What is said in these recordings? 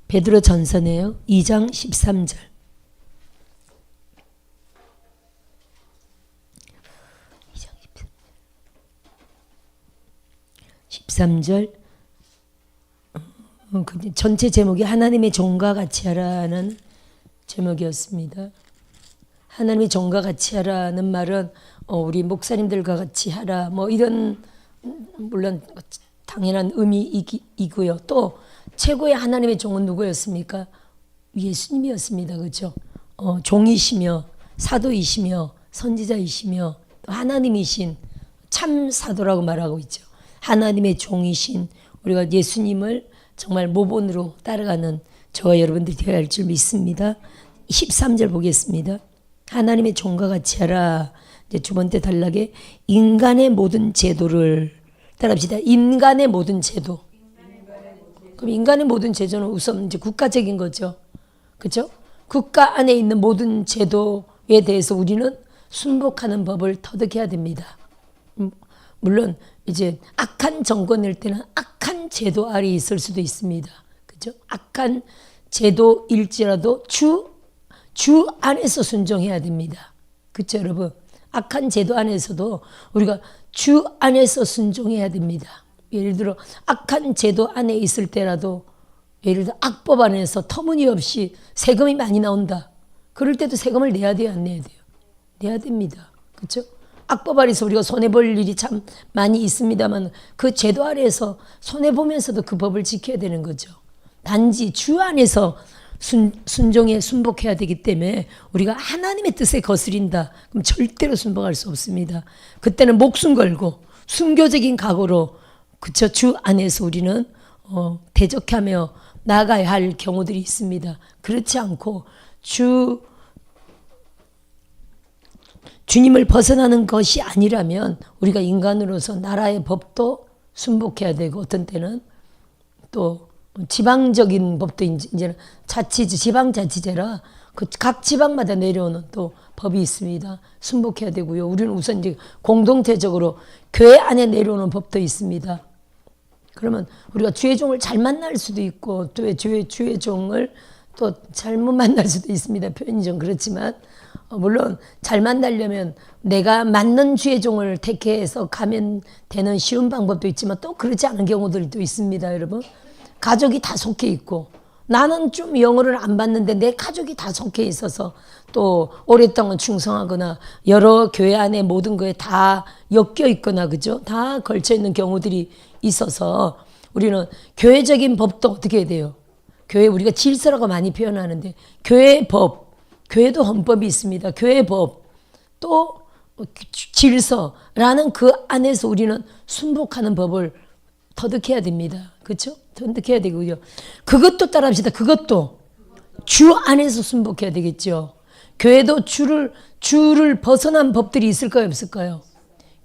베드로 전서네요. 2장 13절. 13절. 전체 제목이 하나님의 종과 같이 하라는 제목이었습니다. 하나님의 종과 같이 하라는 말은 우리 목사님들과 같이 하라 뭐 이런 물론 당연한 의미이고요. 또 최고의 하나님의 종은 누구였습니까? 예수님이었습니다. 그렇죠? 종이시며 사도이시며 선지자이시며 또 하나님이신 참 사도라고 말하고 있죠. 하나님의 종이신 우리가 예수님을 정말 모본으로 따라가는 저와 여러분들이 되어야 할 줄 믿습니다. 13절 보겠습니다. 하나님의 종과 같이 하라. 이제 두 번째 단락에 인간의 모든 제도를 따라합시다. 인간의 모든 제도. 그럼 인간의 모든 제도는 우선 이제 국가적인 거죠. 그렇죠? 국가 안에 있는 모든 제도에 대해서 우리는 순복하는 법을 터득해야 됩니다. 물론 이제 악한 정권일 때는 악한 제도 아래 있을 수도 있습니다. 그렇죠? 악한 제도일지라도 주 안에서 순종해야 됩니다. 그렇죠, 여러분? 악한 제도 안에서도 우리가 주 안에서 순종해야 됩니다. 예를 들어 악한 제도 안에 있을 때라도 예를 들어 악법 안에서 터무니없이 세금이 많이 나온다. 그럴 때도 세금을 내야 돼요, 안 내야 돼요? 내야 됩니다. 그렇죠? 악법 아래서 우리가 손해볼 일이 참 많이 있습니다만 그 제도 아래에서 손해보면서도 그 법을 지켜야 되는 거죠. 단지 주 안에서 순종에 순복해야 되기 때문에 우리가 하나님의 뜻에 거스린다. 그럼 절대로 순복할 수 없습니다. 그때는 목숨 걸고 순교적인 각오로 그쵸 주 안에서 우리는 대적하며 나가야 할 경우들이 있습니다. 그렇지 않고 주님을 벗어나는 것이 아니라면 우리가 인간으로서 나라의 법도 순복해야 되고 어떤 때는 또 지방적인 법도 이제는 지방자치제라 그 각 지방마다 내려오는 또 법이 있습니다. 순복해야 되고요. 우리는 우선 이제 공동체적으로 교회 안에 내려오는 법도 있습니다. 그러면 우리가 주의 종을 잘 만날 수도 있고 또 주의 종을 또 잘못 만날 수도 있습니다. 표현이 좀 그렇지만 물론 잘 만나려면 내가 맞는 주의 종을 택해서 가면 되는 쉬운 방법도 있지만 또 그렇지 않은 경우들도 있습니다. 여러분 가족이 다 속해 있고 나는 좀 영어를 안 받는데 내 가족이 다 속해 있어서 또 오랫동안 충성하거나 여러 교회 안에 모든 거에 다 엮여 있거나 그죠? 다 걸쳐 있는 경우들이 있어서 우리는 교회적인 법도 어떻게 해야 돼요? 교회 우리가 질서라고 많이 표현하는데 교회의 법, 교회도 헌법이 있습니다. 교회의 법, 또 질서라는 그 안에서 우리는 순복하는 법을 터득해야 됩니다. 그렇죠? 터득해야 되고요. 그것도 따라합시다. 그것도 주 안에서 순복해야 되겠죠. 교회도 주를 벗어난 법들이 있을까요? 없을까요?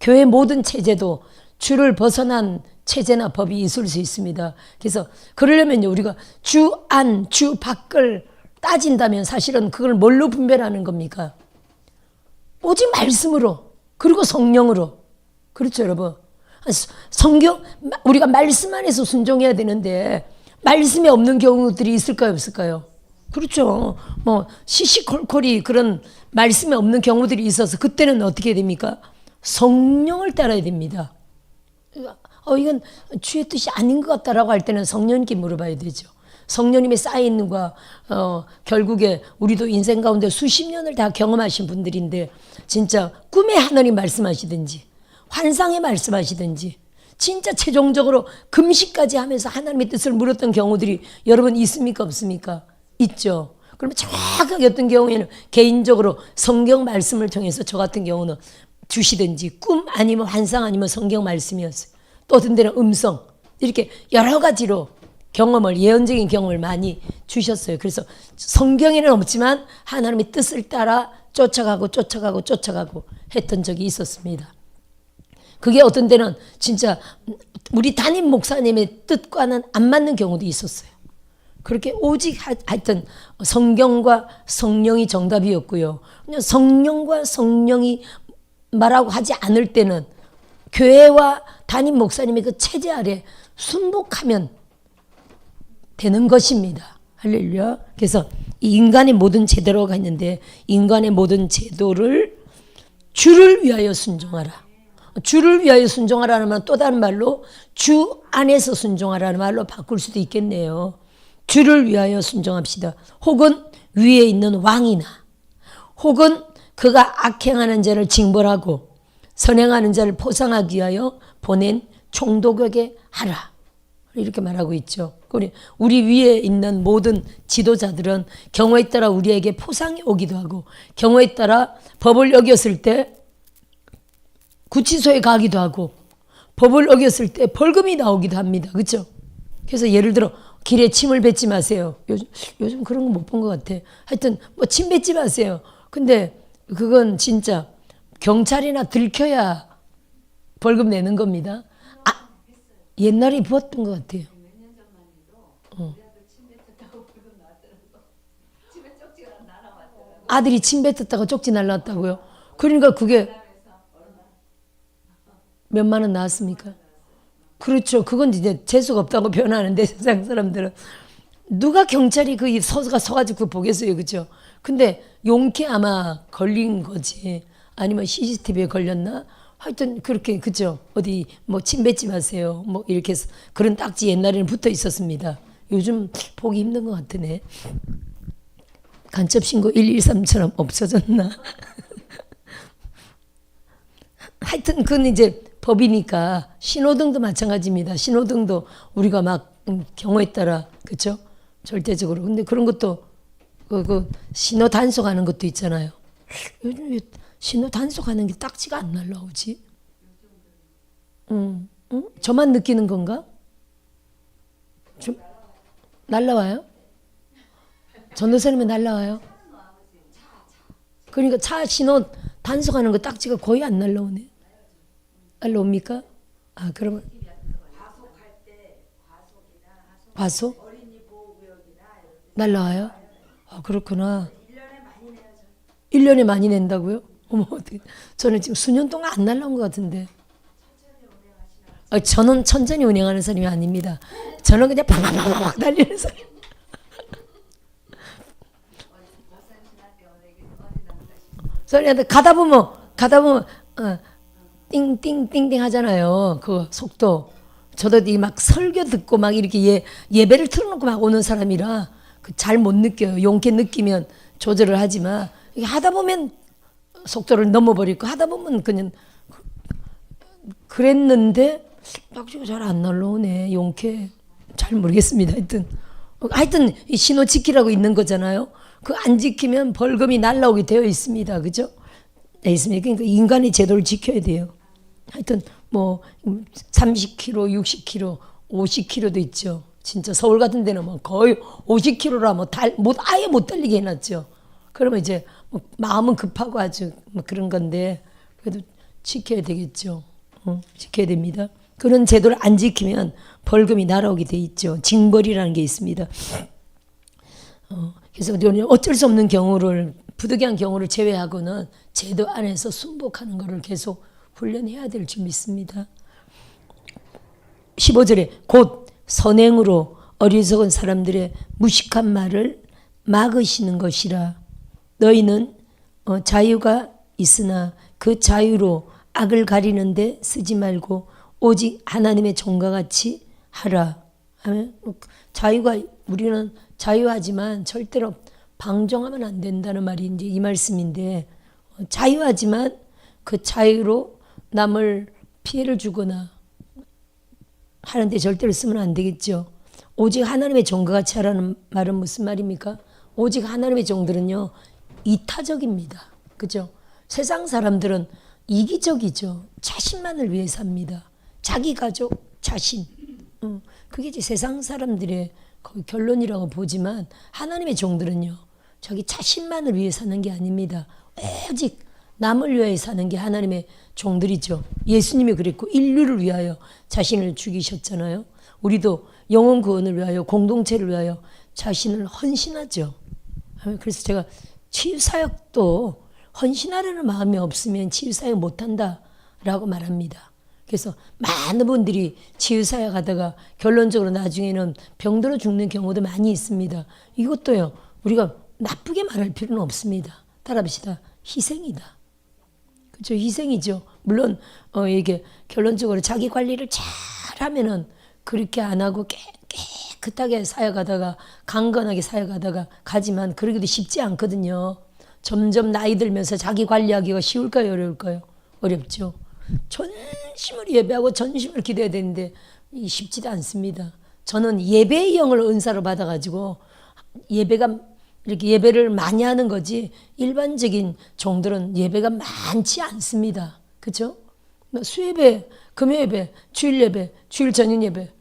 교회 모든 체제도 주를 벗어난 체제나 법이 있을 수 있습니다. 그래서 그러려면요 우리가 주 안, 주 밖을 따진다면 사실은 그걸 뭘로 분별하는 겁니까? 오직 말씀으로 그리고 성령으로. 그렇죠, 여러분? 성경 우리가 말씀 안에서 순종해야 되는데 말씀에 없는 경우들이 있을까요, 없을까요? 그렇죠. 뭐 시시콜콜이 그런 말씀에 없는 경우들이 있어서 그때는 어떻게 됩니까? 성령을 따라야 됩니다. 이건 주의 뜻이 아닌 것 같다라고 할 때는 성령님께 물어봐야 되죠. 성령님의 쌓여있는과 결국에 우리도 인생 가운데 수십 년을 다 경험하신 분들인데 진짜 꿈에 하나님 말씀하시든지 환상에 말씀하시든지 진짜 최종적으로 금식까지 하면서 하나님의 뜻을 물었던 경우들이 여러분 있습니까 없습니까? 있죠. 그러면 정확하게 어떤 경우에는 개인적으로 성경 말씀을 통해서 저 같은 경우는 주시든지 꿈 아니면 환상 아니면 성경 말씀이었어요. 또 어떤 데는 음성 이렇게 여러 가지로 예언적인 경험을 많이 주셨어요. 그래서 성경에는 없지만 하나님의 뜻을 따라 쫓아가고 했던 적이 있었습니다. 그게 어떤 데는 진짜 우리 담임 목사님의 뜻과는 안 맞는 경우도 있었어요. 그렇게 오직 하여튼 성경과 성령이 정답이었고요. 성령과 성령이 말하고 하지 않을 때는 교회와 담임 목사님의 그 체제 아래 순복하면 되는 것입니다. 할렐루야. 그래서 이 인간의 모든 제도가 있는데 인간의 모든 제도를 주를 위하여 순종하라. 주를 위하여 순종하라는 말은 또 다른 말로 주 안에서 순종하라는 말로 바꿀 수도 있겠네요. 주를 위하여 순종합시다. 혹은 위에 있는 왕이나 혹은 그가 악행하는 자를 징벌하고 선행하는 자를 포상하기 위하여 보낸 총독에게 하라. 이렇게 말하고 있죠. 우리 위에 있는 모든 지도자들은 경우에 따라 우리에게 포상이 오기도 하고 경우에 따라 법을 어겼을 때 구치소에 가기도 하고 법을 어겼을 때 벌금이 나오기도 합니다. 그렇죠? 그래서 예를 들어 길에 침을 뱉지 마세요. 요즘 그런 거 못 본 것 같아. 하여튼 뭐 침 뱉지 마세요. 근데 그건 진짜 경찰이나 들켜야 벌금 내는 겁니다. 아, 옛날에 부었던 것 같아요. 아들이 침 뱉었다고 쪽지 날라왔다고요? 그러니까 그게 몇만 원 나왔습니까? 그렇죠. 그건 이제 재수가 없다고 표현하는데 세상 사람들은 누가 경찰이 그 서가지고 보겠어요, 그렇죠? 근데 용케 아마 걸린 거지. 아니면 CCTV에 걸렸나? 하여튼 그렇게 그죠? 어디 뭐 침 뱉지 마세요. 뭐 이렇게 해서 그런 딱지 옛날에는 붙어 있었습니다. 요즘 보기 힘든 것 같으네. 간첩 신고 113처럼 없어졌나? 하여튼 그건 이제 법이니까 신호등도 마찬가지입니다. 신호등도 우리가 막 경우에 따라 그렇죠? 절대적으로. 근데 그런 것도 그 신호 단속하는 것도 있잖아요. 요즘 신호 단속하는 게 딱지가 안 날라오지? 응? 저만 느끼는 건가? 좀 날라와요? 전도사님은 날라와요? 그러니까 차 신호 단속하는 거 딱지가 거의 안 날라오네. 날라옵니까? 아, 그러면 과속? 날라와요? 아, 그렇구나. 1년에 많이 낸다고요? 어머, 어떻게. 저는 지금 수년 동안 안 날라온 것 같은데. 아, 저는 천천히 운행하는 사람이 아닙니다. 저는 그냥 팍팍팍 달리는 사람. 소리한테 가다 보면 띵띵띵띵 하잖아요. 그 속도. 저도 이 막 설교 듣고 막 이렇게 예배를 틀어놓고 막 오는 사람이라 잘 못 느껴요. 용케 느끼면 조절을 하지만 하다 보면 속도를 넘어버리고 하다 보면 그냥 그랬는데 딱지가 잘 안 날라오네. 용케 잘 모르겠습니다. 하여튼 이 신호 지키라고 있는 거잖아요. 그 안 지키면 벌금이 날라오게 되어 있습니다. 그죠? 돼 있습니다. 그러니까 인간의 제도를 지켜야 돼요. 하여튼 뭐 30km, 60km, 50km도 있죠. 진짜 서울 같은 데는 뭐 거의 50km라 뭐 아예 못 달리게 해놨죠. 그러면 이제 뭐 마음은 급하고 아주 뭐 그런 건데 그래도 지켜야 되겠죠. 지켜야 됩니다. 그런 제도를 안 지키면 벌금이 날아오게 돼 있죠. 징벌이라는 게 있습니다. 그래서 어쩔 수 없는 경우를 부득이한 경우를 제외하고는 제도 안에서 순복하는 것을 계속 훈련해야 될 줄 믿습니다. 15절에 곧 선행으로 어리석은 사람들의 무식한 말을 막으시는 것이라. 너희는 자유가 있으나 그 자유로 악을 가리는데 쓰지 말고 오직 하나님의 종과 같이 하라. 자유가 우리는 자유하지만 절대로 방종하면 안 된다는 말이 이제 이 말씀인데 자유하지만 그 자유로 남을 피해를 주거나 하는데 절대로 쓰면 안 되겠죠. 오직 하나님의 종과 같이 하라는 말은 무슨 말입니까? 오직 하나님의 종들은요 이타적입니다. 그죠? 세상 사람들은 이기적이죠. 자신만을 위해 삽니다. 자기 가족, 자신. 그게 이제 세상 사람들의 거의 결론이라고 보지만 하나님의 종들은요. 자기 자신만을 위해 사는 게 아닙니다. 오직 남을 위하여 사는 게 하나님의 종들이죠. 예수님이 그랬고 인류를 위하여 자신을 죽이셨잖아요. 우리도 영혼 구원을 위하여 공동체를 위하여 자신을 헌신하죠. 그래서 제가 치유사역도 헌신하려는 마음이 없으면 치유사역 못한다라고 말합니다. 그래서 많은 분들이 치유사역 하다가 결론적으로 나중에는 병들어 죽는 경우도 많이 있습니다. 이것도요, 우리가 나쁘게 말할 필요는 없습니다. 따라합시다. 희생이다. 그렇죠? 희생이죠. 물론 이게 결론적으로 자기 관리를 잘 하면은 그렇게 안 하고 깨끗하게 사역하다가 강건하게 사역하다가 가지만 그러기도 쉽지 않거든요. 점점 나이 들면서 자기 관리하기가 쉬울까요? 어려울까요? 어렵죠. 전심을 예배하고 전심을 기도해야 되는데 쉽지도 않습니다. 저는 예배의 영을 은사로 받아가지고 예배가 이렇게 예배를 많이 하는 거지 일반적인 종들은 예배가 많지 않습니다. 그렇죠? 수예배, 금요예배, 주일예배, 주일 저녁 예배,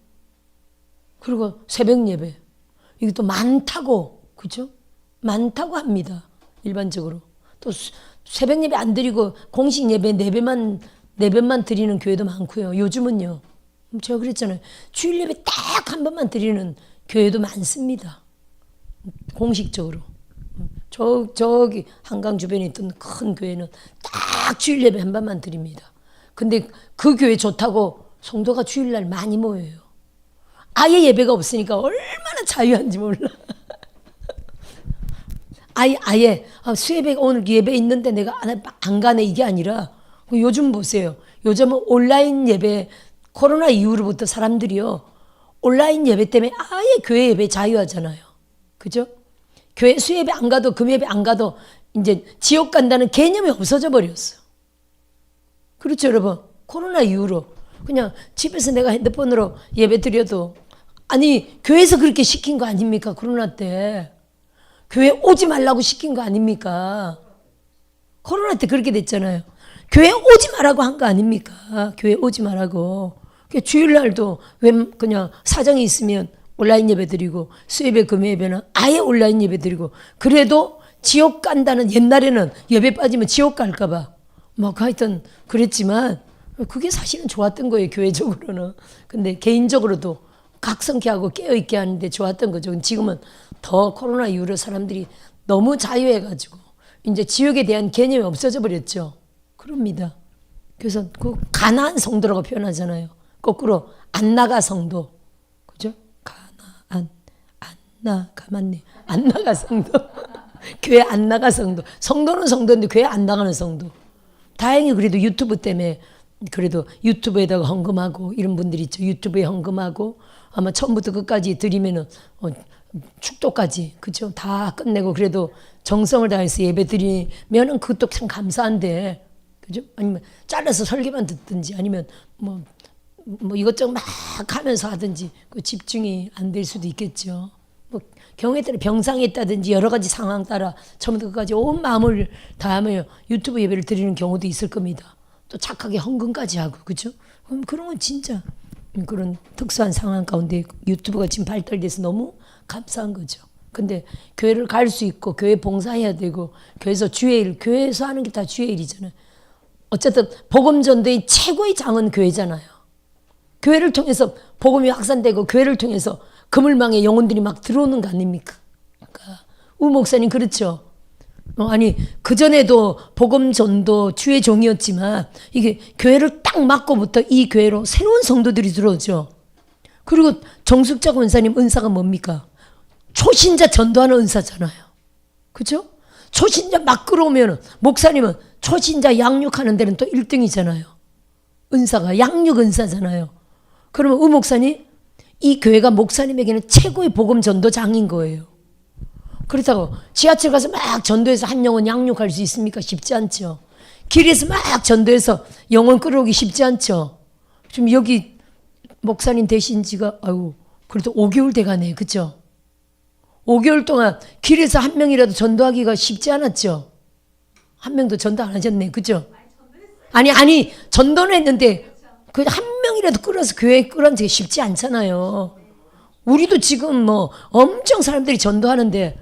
그리고 새벽 예배, 이것도 많다고, 그렇죠? 많다고 합니다. 일반적으로. 또 새벽 예배 안 드리고 공식 예배 4배만 드리는 교회도 많고요. 요즘은요, 제가 그랬잖아요. 주일 예배 딱 한 번만 드리는 교회도 많습니다. 공식적으로. 저기 한강 주변에 있던 큰 교회는 딱 주일 예배 한 번만 드립니다. 근데 그 교회 좋다고 성도가 주일날 많이 모여요. 아예 예배가 없으니까 얼마나 자유한지 몰라. 아예 수예배가 오늘 예배 있는데 내가 안 가네 이게 아니라 요즘 보세요. 요즘은 온라인 예배, 코로나 이후로부터 사람들이요, 온라인 예배 때문에 아예 교회 예배 자유하잖아요. 그죠? 교회 수예배 안 가도 금예배 안 가도 이제 지옥 간다는 개념이 없어져 버렸어. 그렇죠, 여러분? 코로나 이후로 그냥 집에서 내가 핸드폰으로 예배 드려도, 아니 교회에서 그렇게 시킨 거 아닙니까? 코로나 때 교회 오지 말라고 시킨 거 아닙니까? 코로나 때 그렇게 됐잖아요. 교회 오지 말라고 한 거 아닙니까? 교회 오지 말라고. 주일날도 그냥 사정이 있으면 온라인 예배 드리고 수예배 금요예배는 아예 온라인 예배 드리고, 그래도 지옥 간다는, 옛날에는 예배 빠지면 지옥 갈까 봐 막 하여튼 그랬지만 그게 사실은 좋았던 거예요, 교회적으로는. 근데 개인적으로도 각성케 하고 깨어있게 하는데 좋았던 거죠. 지금은 더 코로나 이후로 사람들이 너무 자유해가지고 이제 지옥에 대한 개념이 없어져 버렸죠. 그럽니다. 그래서 그 가나안 성도라고 표현하잖아요. 거꾸로 안 나가 성도. 그죠? 가나안, 맞네. 안 나가 성도. 교회 안 나가 성도. 성도는 성도인데 교회 안 나가는 성도. 다행히 그래도 유튜브 때문에, 그래도 유튜브에다가 헌금하고 이런 분들이 있죠. 유튜브에 헌금하고 아마 처음부터 끝까지 드리면은 축도까지, 그죠? 다 끝내고 그래도 정성을 다해서 예배 드리면은 그것도 참 감사한데, 그죠? 아니면 잘라서 설교만 듣든지 아니면 뭐 이것저것 막 하면서 하든지 그 집중이 안 될 수도 있겠죠. 뭐 경우에 따라 병상에 있다든지 여러 가지 상황 따라 처음부터 끝까지 온 마음을 다하며 유튜브 예배를 드리는 경우도 있을 겁니다. 또 착하게 헌금까지 하고, 그죠? 그럼 그런 건 진짜 그런 특수한 상황 가운데 유튜브가 지금 발달돼서 너무 감사한 거죠. 근데 교회를 갈 수 있고 교회 봉사해야 되고 교회에서 주의 일, 교회에서 하는 게 다 주의 일이잖아요. 어쨌든 복음 전도의 최고의 장은 교회잖아요. 교회를 통해서 복음이 확산되고 교회를 통해서 그물망에 영혼들이 막 들어오는 거 아닙니까? 그러니까 우 목사님 그렇죠. 아니 그전에도 복음 전도 주의 종이었지만 이게 교회를 딱 맡고부터 이 교회로 새로운 성도들이 들어오죠. 그리고 정숙자 권사님 은사가 뭡니까? 초신자 전도하는 은사잖아요. 그렇죠? 초신자 막 끌어오면, 목사님은 초신자 양육하는 데는 또 1등이잖아요. 은사가 양육 은사잖아요. 그러면 우 목사님, 이 교회가 목사님에게는 최고의 복음 전도장인 거예요. 그렇다고 지하철 가서 막 전도해서 한 영혼 양육할 수 있습니까? 쉽지 않죠. 길에서 막 전도해서 영혼 끌어오기 쉽지 않죠. 지금 여기 목사님 되신 지가 그래도 5개월 돼가네. 그렇죠? 5개월 동안 길에서 한 명이라도 전도하기가 쉽지 않았죠. 한 명도 전도 안 하셨네. 그죠? 아니 전도는 했는데 그 한 명이라도 끌어서 교회에 끌어는 게 쉽지 않잖아요. 우리도 지금 뭐 엄청 사람들이 전도하는데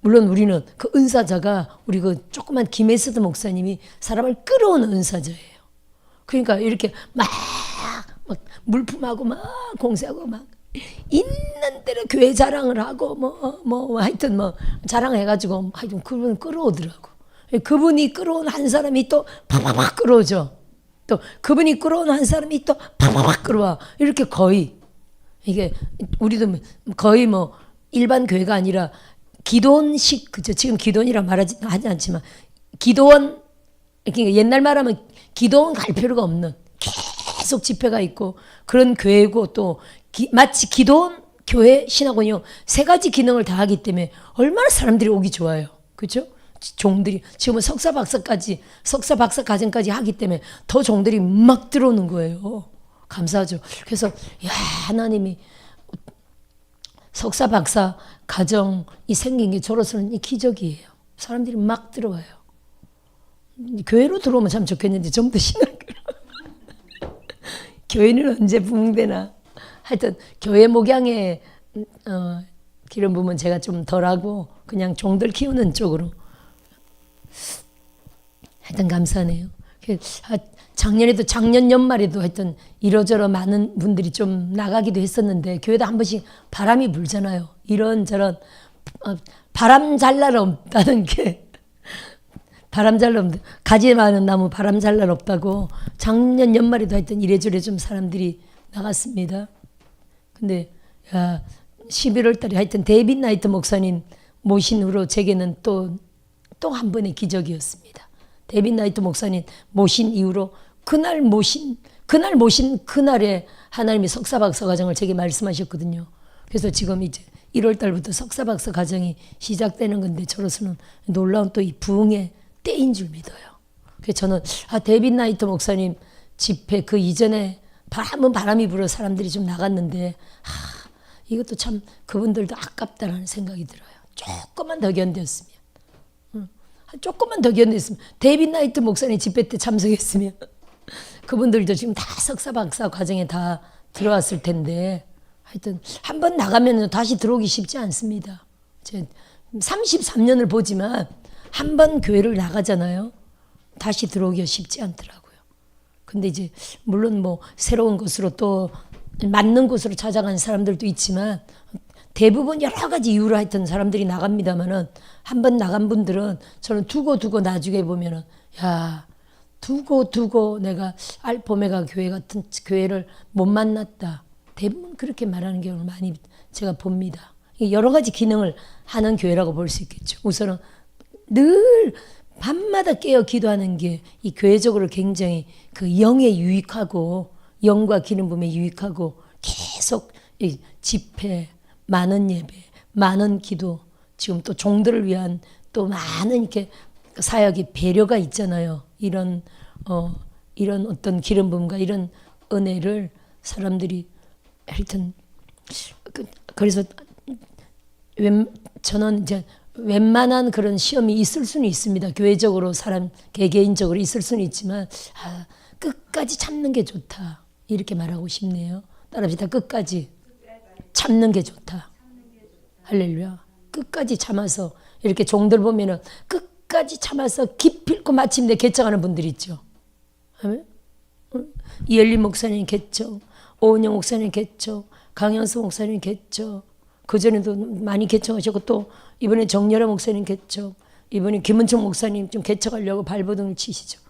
물론 우리는 그 은사자가 우리 그 조그만 김혜스드 목사님이 사람을 끌어오는 은사자예요. 그러니까 이렇게 막 물품하고 막 공세하고 막 있는 대로 교회 자랑을 하고 하여튼 자랑해가지고 하여튼 그분 끌어오더라고. 그분이 끌어온 한 사람이 또 팍팍팍 끌어오죠. 또 그분이 끌어오는 한 사람이 또 팍팍팍 끌어와. 이렇게 거의 이게 우리도 거의 뭐 일반 교회가 아니라 기도원식, 그죠? 지금 기도원이라 하지 않지만 기도원, 그러니까 옛날 말하면 기도원 갈 필요가 없는 계속 집회가 있고 그런 교회고, 또 마치 기도원 교회 신학원이요 세 가지 기능을 다 하기 때문에 얼마나 사람들이 오기 좋아요. 그렇죠? 종들이 지금은 석사 박사 과정까지 하기 때문에 더 종들이 막 들어오는 거예요. 감사하죠. 그래서 야, 하나님이 석사 박사 과정이 생긴 게 저로서는 이 기적이에요. 사람들이 막 들어와요. 교회로 들어오면 참 좋겠는데 좀 더 신학교로. 교회는 언제 부흥되나. 하여튼 교회 목양에 기름 부으면 제가 좀 덜하고 그냥 종들 키우는 쪽으로. 하여튼 감사하네요. 작년에도 작년 연말에도 하여튼 이러저러 많은 분들이 좀 나가기도 했었는데, 교회도 한 번씩 바람이 불잖아요. 이런저런 바람 잘 날 없다는 게 바람 잘 없다. 가지 많은 나무 바람 잘 날 없다고 작년 연말에도 하여튼 이래저래 좀 사람들이 나갔습니다. 근데 11월 달에 하여튼 데이빗 나이트 목사님 모신 후로 제게는 또 한 번의 기적이었습니다. 데이빗 나이트 목사님 모신 이후로 그날 모신 그날에 하나님이 석사 박사 과정을 제게 말씀하셨거든요. 그래서 지금 이제 1월 달부터 석사 박사 과정이 시작되는 건데, 저로서는 놀라운 또 이 부흥의 때인 줄 믿어요. 그래서 저는 데이빗 나이트 목사님 집회 그 이전에 한번 바람이 불어 사람들이 좀 나갔는데 이것도 참 그분들도 아깝다라는 생각이 들어요. 조금만 더 견뎠으면, 조금만 더 견뎠으면, 데이빗 나이트 목사님 집회 때 참석했으면 그분들도 지금 다 석사 박사 과정에 다 들어왔을 텐데, 하여튼 한 번 나가면 다시 들어오기 쉽지 않습니다. 33년을 보지만 한 번 교회를 나가잖아요. 다시 들어오기가 쉽지 않더라고요. 근데 이제 물론 뭐 새로운 곳으로 또 맞는 곳으로 찾아가는 사람들도 있지만 대부분 여러 가지 이유로 하여튼 사람들이 나갑니다만은, 한 번 나간 분들은 저는 두고 나중에 보면은 두고 내가 알파 오메가 교회 같은 교회를 못 만났다. 대부분 그렇게 말하는 경우를 많이 제가 봅니다. 여러 가지 기능을 하는 교회라고 볼 수 있겠죠. 우선은 늘 밤마다 깨어 기도하는 게 이 교회적으로 굉장히 그 영에 유익하고, 영과 기름 부음에 유익하고, 계속 집회, 많은 예배, 많은 기도, 지금 또 종들을 위한 또 많은 이렇게 사역의 배려가 있잖아요. 이런 어떤 기름 부음과 이런 은혜를 사람들이 하여튼 그래서 저는 이제 웬만한 그런 시험이 있을 수는 있습니다. 교회적으로 사람 개개인적으로 있을 수는 있지만 끝까지 참는 게 좋다, 이렇게 말하고 싶네요. 따라합시다. 끝까지 참는 게 좋다. 할렐루야. 끝까지 참아서, 이렇게 종들 보면은 끝까지 참아서 기필코 마침내 개척하는 분들이 있죠. 아멘. 이엘리 목사님 개척, 오은영 목사님 개척, 강현수 목사님 개척, 그전에도 많이 개척하셨고, 또 이번에 정렬아 목사님 개척, 이번에 김은총 목사님 좀 개척하려고 발버둥을 치시죠.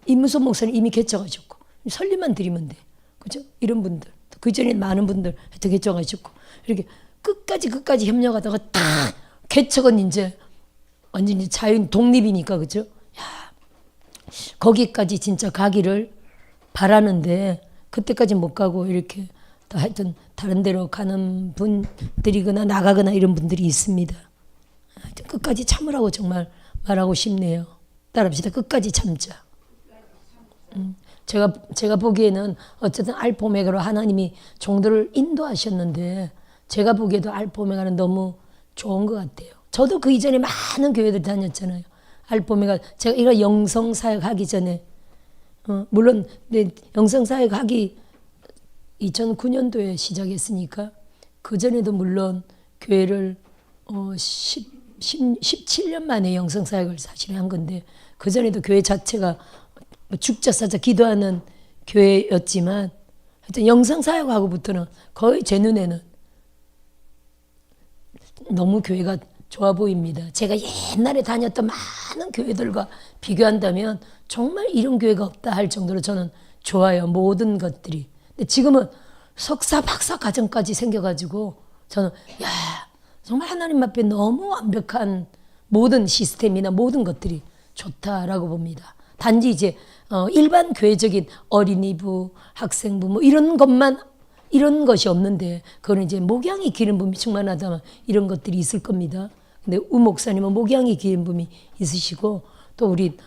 임무선 목사님 이미 개척하셨고, 설립만 드리면 돼. 그죠? 이런 분들. 그전에 많은 분들 하여튼 개척하셨고, 이렇게 끝까지 협력하다가 딱 개척은 이제 완전히 자유인 독립이니까, 그죠? 야, 거기까지 진짜 가기를 바라는데 그때까지 못 가고 이렇게 하여튼 다른 데로 가는 분들이거나 나가거나 이런 분들이 있습니다. 하여튼 끝까지 참으라고 정말 말하고 싶네요. 따라합시다. 끝까지 참자. 제가 보기에는 어쨌든 알파 오메가로 하나님이 종들을 인도하셨는데, 제가 보기에도 알파 오메가는 너무 좋은 것 같아요. 저도 그 이전에 많은 교회들 다녔잖아요. 알파 오메가, 제가 이거 영성 사역 하기 전에 물론 영성 사역 하기 2009년도에 시작했으니까 그전에도 물론 교회를 17년 만에 영성 사역을 사실 한 건데, 그전에도 교회 자체가 죽자 사자 기도하는 교회였지만, 하여튼 영성 사역하고부터는 거의 제 눈에는 너무 교회가 좋아 보입니다. 제가 옛날에 다녔던 많은 교회들과 비교한다면 정말 이런 교회가 없다 할 정도로 저는 좋아요. 모든 것들이. 근데 지금은 석사, 박사 과정까지 생겨가지고 저는 야 정말 하나님 앞에 너무 완벽한 모든 시스템이나 모든 것들이 좋다라고 봅니다. 단지 이제 일반 교회적인 어린이부, 학생부 뭐 이런 것이 없는데 그거는 이제 목양이 기름 부음이 충만하다면 이런 것들이 있을 겁니다. 근데 우 목사님은 목양이 기름 부음이 있으시고 또 우리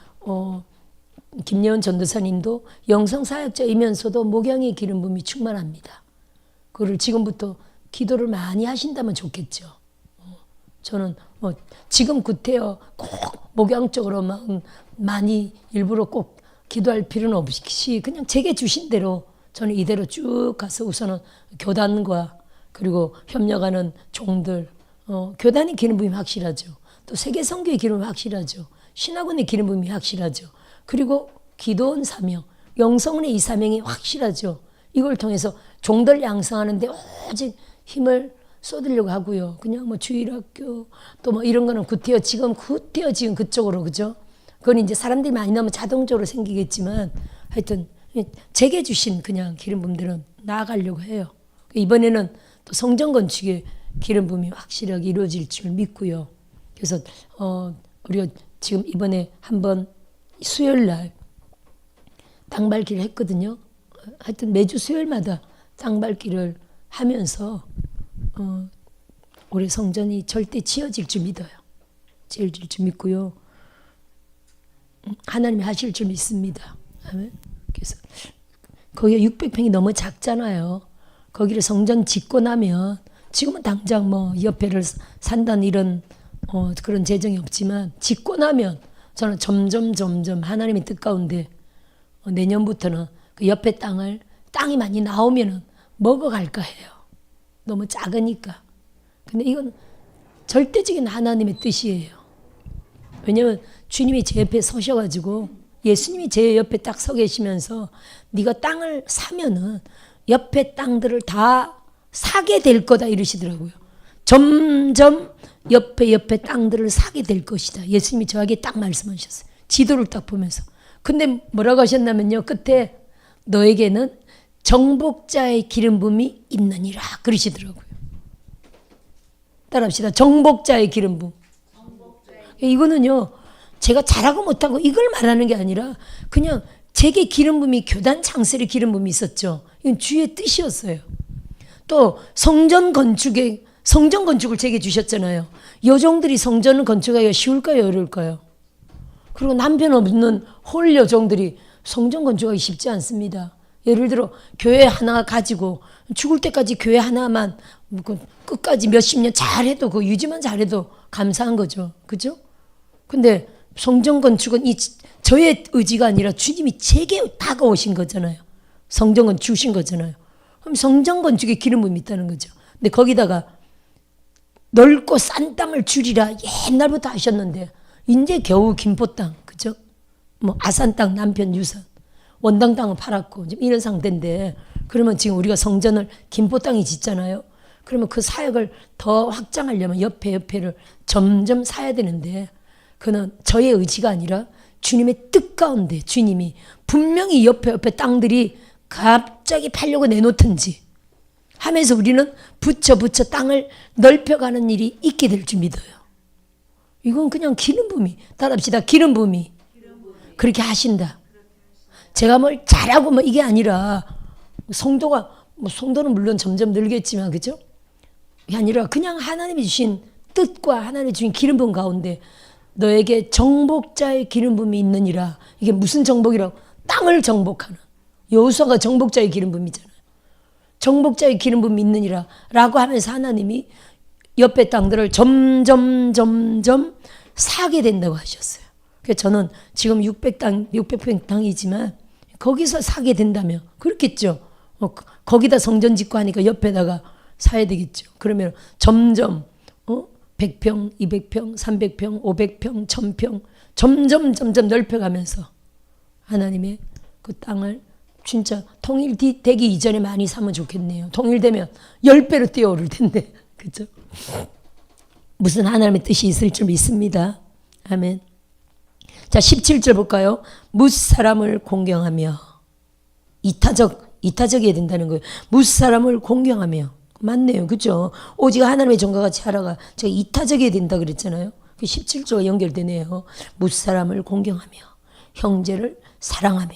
김예원 전도사님도 영성사역자이면서도 목양의 기름 부음이 충만합니다. 그거를 지금부터 기도를 많이 하신다면 좋겠죠. 저는 지금 구태여 꼭 목양적으로만 많이 일부러 꼭 기도할 필요는 없이 그냥 제게 주신 대로 저는 이대로 쭉 가서 우선은 교단과 그리고 협력하는 종들, 교단의 기름 부음이 확실하죠. 또 세계선교의 기름 부음이 확실하죠. 신학원의 기름 부음이 확실하죠. 그리고 기도원 사명, 영성원의 이 사명이 확실하죠. 이걸 통해서 종들 양성하는데 오직 힘을 쏟으려고 하고요. 그냥 뭐 주일학교 또 뭐 이런 거는 구태여 지금 그쪽으로 그죠? 그건 이제 사람들이 많이 나오면 자동적으로 생기겠지만 하여튼 제게 주신 그냥 기름 부음들은 나아가려고 해요. 이번에는 또 성전 건축의 기름 부음이 확실하게 이루어질 줄 믿고요. 그래서 우리가 지금 이번에 한번 수요일 날 땅밟기를 했거든요. 하여튼 매주 수요일마다 땅밟기를 하면서 올해 성전이 절대 지어질 줄 믿어요. 지어질 줄 믿고요. 하나님이 하실 줄 믿습니다. 아멘. 그래서 거기가 600평이 너무 작잖아요. 거기를 성전 짓고 나면 지금은 당장 뭐 옆에를 산다는 이런 그런 재정이 없지만 짓고 나면 저는 점점 하나님의 뜻 가운데 내년부터는 그 옆에 땅이 많이 나오면은 먹어갈까 해요. 너무 작으니까. 근데 이건 절대적인 하나님의 뜻이에요. 왜냐면 주님이 제 옆에 서셔가지고 예수님이 제 옆에 딱 서 계시면서 네가 땅을 사면은 옆에 땅들을 다 사게 될 거다 이러시더라고요. 점점 옆에 땅들을 사게 될 것이다. 예수님이 저에게 딱 말씀하셨어요. 지도를 딱 보면서. 근데 뭐라고 하셨냐면요. 끝에 너에게는 정복자의 기름 부음이 있느니라 그러시더라고요. 따라합시다. 정복자의 기름 부음. 이거는요. 제가 잘하고 못하고 이걸 말하는 게 아니라 그냥 제게 기름 부음이 교단 창설의 기름 부음이 있었죠. 이건 주의 뜻이었어요. 또 성전 건축을 제게 주셨잖아요. 여종들이 성전을 건축하기가 쉬울까요? 어려울까요? 그리고 남편 없는 홀 여종들이 성전 건축하기 쉽지 않습니다. 예를 들어 교회 하나 가지고 죽을 때까지 교회 하나만 끝까지 몇십 년 잘해도 그 유지만 잘해도 감사한 거죠. 그죠? 근데 성전 건축은 저의 의지가 아니라 주님이 제게 다가오신 거잖아요. 성전은 주신 거잖아요. 그럼 성전 건축에 기름 부음이 있다는 거죠. 근데 거기다가 넓고 싼 땅을 주리라 옛날부터 하셨는데 이제 겨우 김포 땅, 그죠? 뭐 아산 땅 남편 유산, 원당 땅은 팔았고 지금 이런 상태인데 그러면 지금 우리가 성전을 김포 땅이 짓잖아요. 그러면 그 사역을 더 확장하려면 옆에를 점점 사야 되는데 그는 저의 의지가 아니라 주님의 뜻 가운데 주님이 분명히 옆에 땅들이 갑자기 팔려고 내놓든지 하면서 우리는 붙여 땅을 넓혀가는 일이 있게 될 줄 믿어요. 이건 그냥 기름 부음이 따라합시다. 기름 부음이 그렇게 하신다. 제가 뭘 잘하고 뭐 이게 아니라 성도는 물론 점점 늘겠지만 그죠? 이게 아니라 그냥 하나님이 주신 뜻과 하나님이 주신 기름 부음 가운데 너에게 정복자의 기름 부음이 있느니라. 이게 무슨 정복이라고? 땅을 정복하는. 여호수아가 정복자의 기름 부음이잖아요. 정복자의 기름 부음이 있느니라 라고 하면서 하나님이 옆에 땅들을 점점 사게 된다고 하셨어요. 그래서 저는 지금 600평 땅이지만 거기서 사게 된다면 그렇겠죠. 거기다 성전 짓고 하니까 옆에다가 사야 되겠죠. 그러면 점점 100평, 200평, 300평, 500평, 1000평 점점 넓혀가면서 하나님의 그 땅을 진짜 통일되기 이전에 많이 사면 좋겠네요. 통일되면 10배로 뛰어오를 텐데. 그죠? 무슨 하나님의 뜻이 있을 줄 믿습니다. 아멘. 자, 17절 볼까요? 무사람을 공경하며. 이타적이어야 된다는 거예요. 무사람을 공경하며. 맞네요. 그죠? 오직 하나님의 종과 같이 하라가 제가 이타적이어야 된다 그랬잖아요. 17조가 연결되네요. 무사람을 공경하며 형제를 사랑하며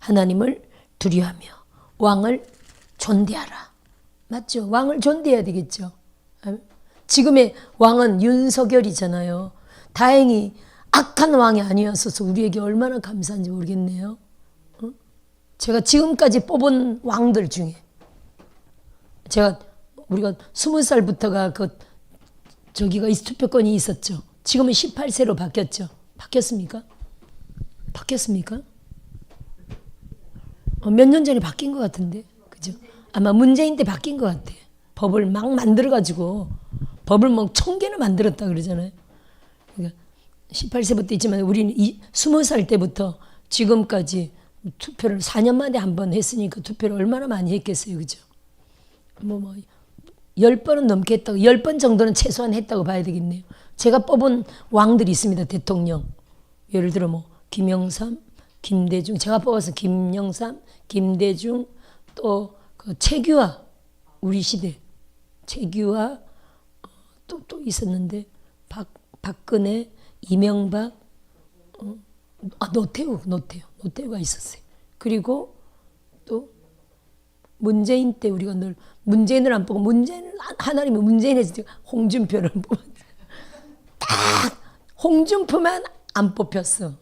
하나님을 두려워하며 왕을 존대하라. 맞죠? 왕을 존대해야 되겠죠. 지금의 왕은 윤석열이잖아요. 다행히 악한 왕이 아니었어서 우리에게 얼마나 감사한지 모르겠네요. 제가 지금까지 뽑은 왕들 중에 우리가 20살부터가 저기가 투표권이 있었죠. 지금은 18세로 바뀌었죠. 바뀌었습니까? 몇 년 전에 바뀐 것 같은데, 그죠? 아마 문재인 때 바뀐 것 같아. 법을 막 만들어가지고 법을 뭐 1000개나 만들었다 그러잖아요. 그러니까 18세부터 있지만 우리는 20살 때부터 지금까지 투표를 4년 만에 한 번 했으니까 투표를 얼마나 많이 했겠어요, 그죠? 10번은 넘게 했다고, 10번 정도는 최소한 했다고 봐야 되겠네요. 제가 뽑은 왕들이 있습니다, 대통령. 예를 들어 김영삼, 김대중, 제가 뽑아서 김영삼, 김대중, 또 최규하, 우리 시대 최규하, 또 있었는데 박근혜, 이명박, 노태우가 있었어요. 그리고 또 문재인 때 우리가 늘 문재인을 안 뽑고 하나님은 문재인에서 홍준표를 뽑았어요. 딱 홍준표만 안 뽑혔어.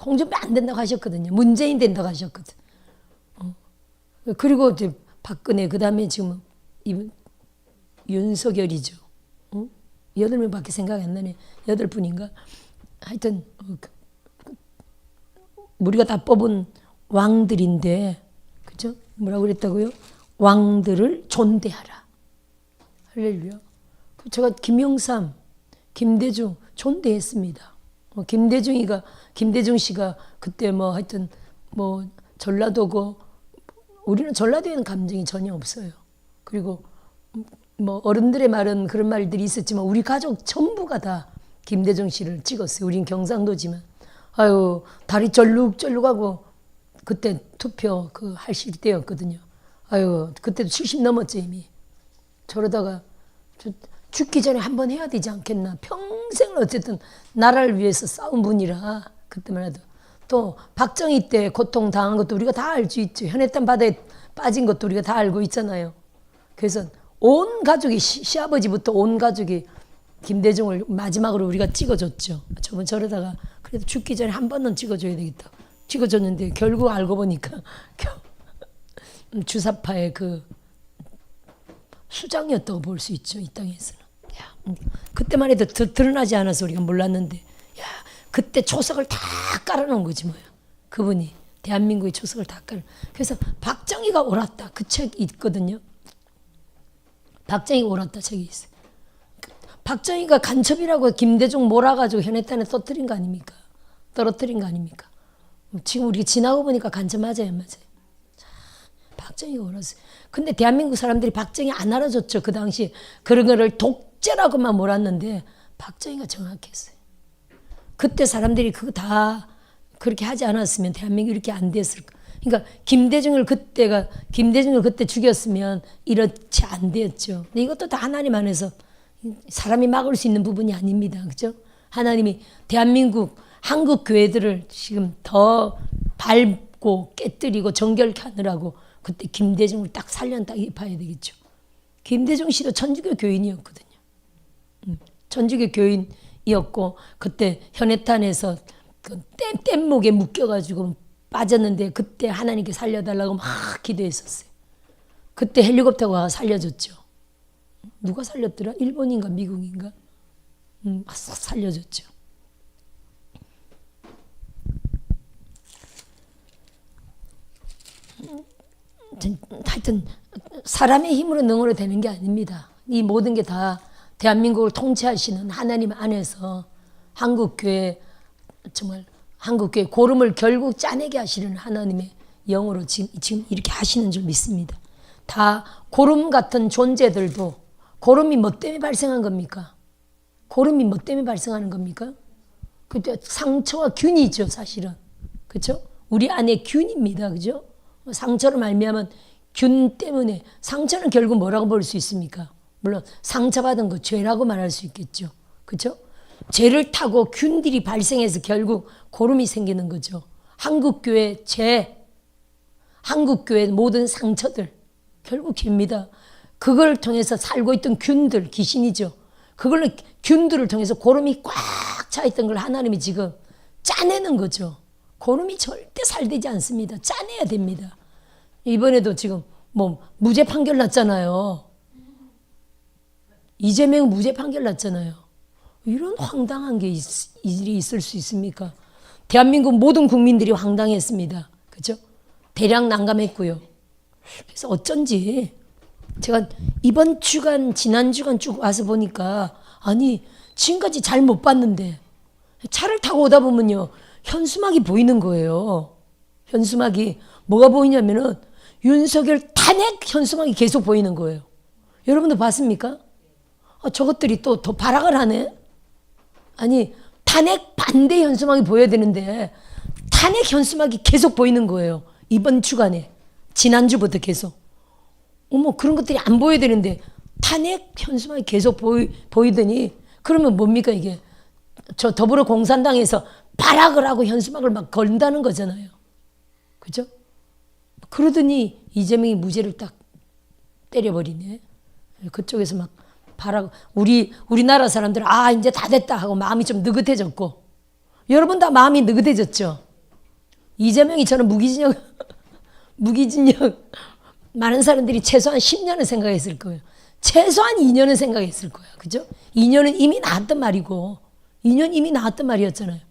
홍준표 안 된다고 하셨거든요. 문재인 된다고 하셨거든. 그리고 이제 박근혜, 그 다음에 지금 윤석열이죠. 8명밖에 생각이 안 나네. 8분인가? 하여튼 우리가 다 뽑은 왕들인데, 그죠? 뭐라고 그랬다고요? 왕들을 존대하라. 할렐루야. 제가 김영삼, 김대중 존대했습니다. 김대중 씨가 그때 하여튼 전라도고, 우리는 전라도에는 감정이 전혀 없어요. 그리고 어른들의 말은 그런 말들이 있었지만 우리 가족 전부가 다 김대중 씨를 찍었어요. 우린 경상도지만. 아유, 다리 쩔룩쩔룩하고 그때 투표 하실 때였거든요. 아유, 그때도 70 넘었죠, 이미. 저러다가 죽기 전에 한번 해야 되지 않겠나. 평생을 어쨌든 나라를 위해서 싸운 분이라, 그때만 해도. 또 박정희 때 고통 당한 것도 우리가 다 알 수 있죠. 현해탄 바다에 빠진 것도 우리가 다 알고 있잖아요. 그래서 온 가족이, 시아버지부터 온 가족이 김대중을 마지막으로 우리가 찍어줬죠. 저러다가 그래도 죽기 전에 한 번은 찍어줘야 되겠다. 찍어줬는데 결국 알고 보니까 주사파의 수장이었다고 볼 수 있죠. 이 땅에서는. 그때만 해도 드러나지 않아서 우리가 몰랐는데, 그때 초석을 다 깔아놓은 거지 뭐야. 그분이 대한민국의 초석을 다 깔아. 그래서 박정희가 옳았다, 그 책이 있거든요. 박정희가 옳았다 책이 있어요. 박정희가 간첩이라고 김대중 몰아가지고 현해탄에 떨어뜨린 거 아닙니까? 지금 우리가 지나고 보니까 간첩 맞아요. 박정희가 옳았어요. 근데 대한민국 사람들이 박정희 안 알아줬죠. 그 당시 그런 거를 독재라고만 몰았는데 박정희가 정확했어요. 그때 사람들이 그거 다 그렇게 하지 않았으면 대한민국이 이렇게 안 됐을까. 그러니까 김대중을 그때 죽였으면 이렇지 안 됐죠. 근데 이것도 다 하나님 안에서 사람이 막을 수 있는 부분이 아닙니다. 그죠? 하나님이 대한민국, 한국 교회들을 지금 더 밟고 깨뜨리고 정결케 하느라고 그때 김대중을 딱 살려냈다 봐야 되겠죠. 김대중 씨도 천주교 교인이었거든요. 천주교 교인이었고 그때 현해탄에서 뗏목에 묶여가지고 빠졌는데 그때 하나님께 살려달라고 막 기도했었어요. 그때 헬리콥터가 살려줬죠. 누가 살렸더라? 일본인가 미국인가? 살려줬죠. 하여튼 사람의 힘으로 능으로 되는 게 아닙니다. 이 모든 게 다 대한민국을 통치하시는 하나님 안에서 한국교회, 정말 한국교회 고름을 결국 짜내게 하시는 하나님의 영으로 지금 이렇게 하시는 줄 믿습니다. 다 고름 같은 존재들도 고름이 뭐 때문에 발생한 겁니까? 고름이 뭐 때문에 발생하는 겁니까? 그죠? 상처와 균이죠, 사실은. 그죠? 우리 안에 균입니다. 그죠? 상처로 말미암은 균 때문에 상처는 결국 뭐라고 볼 수 있습니까? 물론 상처받은 거 죄라고 말할 수 있겠죠. 그죠? 죄를 타고 균들이 발생해서 결국 고름이 생기는 거죠. 한국교회 죄, 한국교회 모든 상처들 결국 죄입니다. 그걸 통해서 살고 있던 균들, 귀신이죠. 그걸로 균들을 통해서 고름이 꽉 차 있던 걸 하나님이 지금 짜내는 거죠. 고름이 절대 살되지 않습니다. 짜내야 됩니다. 이번에도 지금 뭐 무죄 판결 났잖아요. 이재명 무죄 판결 났잖아요. 이런 황당한 게 일이 있을 수 있습니까? 대한민국 모든 국민들이 황당했습니다. 그죠? 대량 난감했고요. 그래서 어쩐지 제가 이번 주간, 지난 주간 쭉 와서 보니까 아니 지금까지 잘 못 봤는데 차를 타고 오다 보면요. 현수막이 보이는 거예요. 현수막이 뭐가 보이냐면은 윤석열 탄핵 현수막이 계속 보이는 거예요. 여러분도 봤습니까? 저것들이 또 더 발악을 하네. 아니 탄핵 반대 현수막이 보여야 되는데 탄핵 현수막이 계속 보이는 거예요. 이번 주간에 지난주부터 계속. 어머 그런 것들이 안 보여야 되는데 탄핵 현수막이 계속 보이더니 그러면 뭡니까 이게 저 더불어공산당에서 발악을 하고 현수막을 막 건다는 거잖아요. 그죠? 그러더니 이재명이 무죄를 딱 때려버리네. 그쪽에서 막 발악, 우리나라 사람들은 아 이제 다 됐다 하고 마음이 좀 느긋해졌고 여러분 다 마음이 느긋해졌죠. 이재명이 저는 무기징역 많은 사람들이 최소한 10년은 생각했을 거예요. 최소한 2년은 생각했을 거예요. 그죠? 2년은 이미 나왔던 말이고 2년 이미 나왔던 말이었잖아요.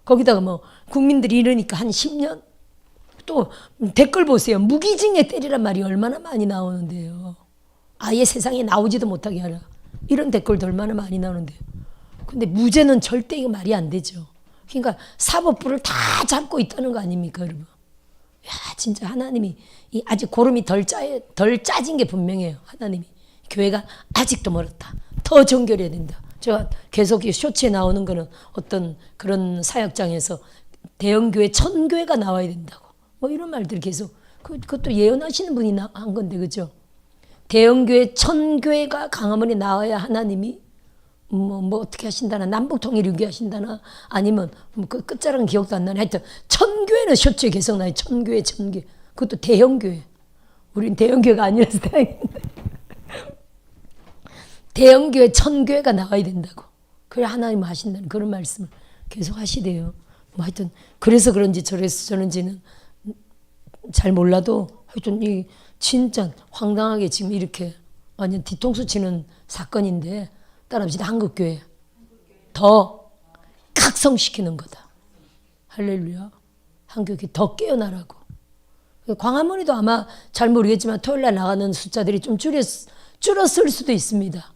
거기다가 뭐 국민들이 이러니까 한 10년? 또 댓글 보세요. 무기징역 때리란 말이 얼마나 많이 나오는데요. 아예 세상에 나오지도 못하게 하라. 이런 댓글도 얼마나 많이 나오는데요. 근데 무죄는 절대 이거 말이 안 되죠. 그러니까 사법부를 다 잡고 있다는 거 아닙니까 여러분. 야 진짜 하나님이 아직 고름이 덜 짜진 게 분명해요. 하나님이. 교회가 아직도 멀었다. 더 정결해야 된다. 제가 계속 이 쇼츠에 나오는 거는 어떤 그런 사역장에서 대형교회 1000교회가 나와야 된다고. 뭐 이런 말들 계속. 그것도 예언하시는 분이 한 건데, 그죠? 대형교회 1000교회가 강화문에 나와야 하나님이 뭐 어떻게 하신다나, 남북통일 유기하신다나, 아니면 그 끝자락은 기억도 안 나네. 하여튼 1000교회는 쇼츠에 계속 나요. 1000교회, 1000교회. 그것도 대형교회. 우린 대형교회가 아니라서 다행인데. 대형교회 1000교회가 나와야 된다고. 그래 하나님 하신다는 그런 말씀을 계속 하시대요. 뭐 하여튼 그래서 그런지 저래서 저런지는 잘 몰라도 하여튼 이 진짜 황당하게 지금 이렇게 완전 뒤통수 치는 사건인데 따라합시다. 한국교회 더 각성시키는 거다. 할렐루야. 한국교회 더 깨어나라고. 광화문에도 아마 잘 모르겠지만 토요일날 나가는 숫자들이 좀 줄었을 수도 있습니다.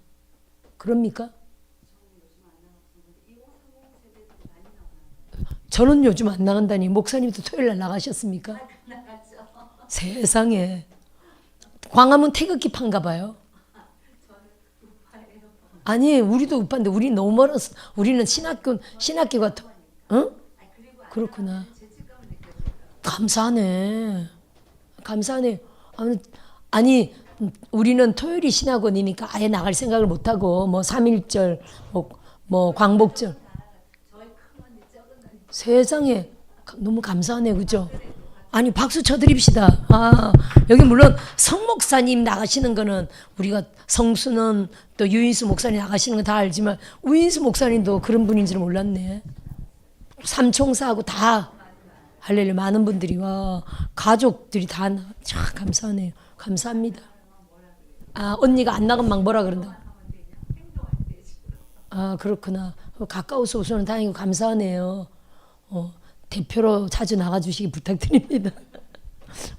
그럽니까? 저는 요즘 안 나간다니. 목사님도 토요일날 나가셨습니까? 세상에. 광화문 태극기 판가 봐요. 아니 우리도 우파인데 우리 너무 멀었어. 우리는 신학교가 더, 응? 그렇구나. 감사하네. 감사하네. 아니 우리는 토요일이 신학원이니까 아예 나갈 생각을 못하고 뭐 3.1절 뭐 광복절 세상에 너무 감사하네. 그죠? 아니 박수 쳐드립시다. 아 여기 물론 성 목사님 나가시는 거는 우리가 성수는 또 유인수 목사님 나가시는 건 다 알지만 우인수 목사님도 그런 분인 줄 몰랐네. 삼총사하고 다 할렐루야 많은 분들이 와 가족들이 다 참 감사하네요. 감사합니다. 아 언니가 안 나가면 막 뭐라 그런다. 아 그렇구나. 가까워서 우선은 다행이고 감사하네요. 대표로 자주 나가주시기 부탁드립니다.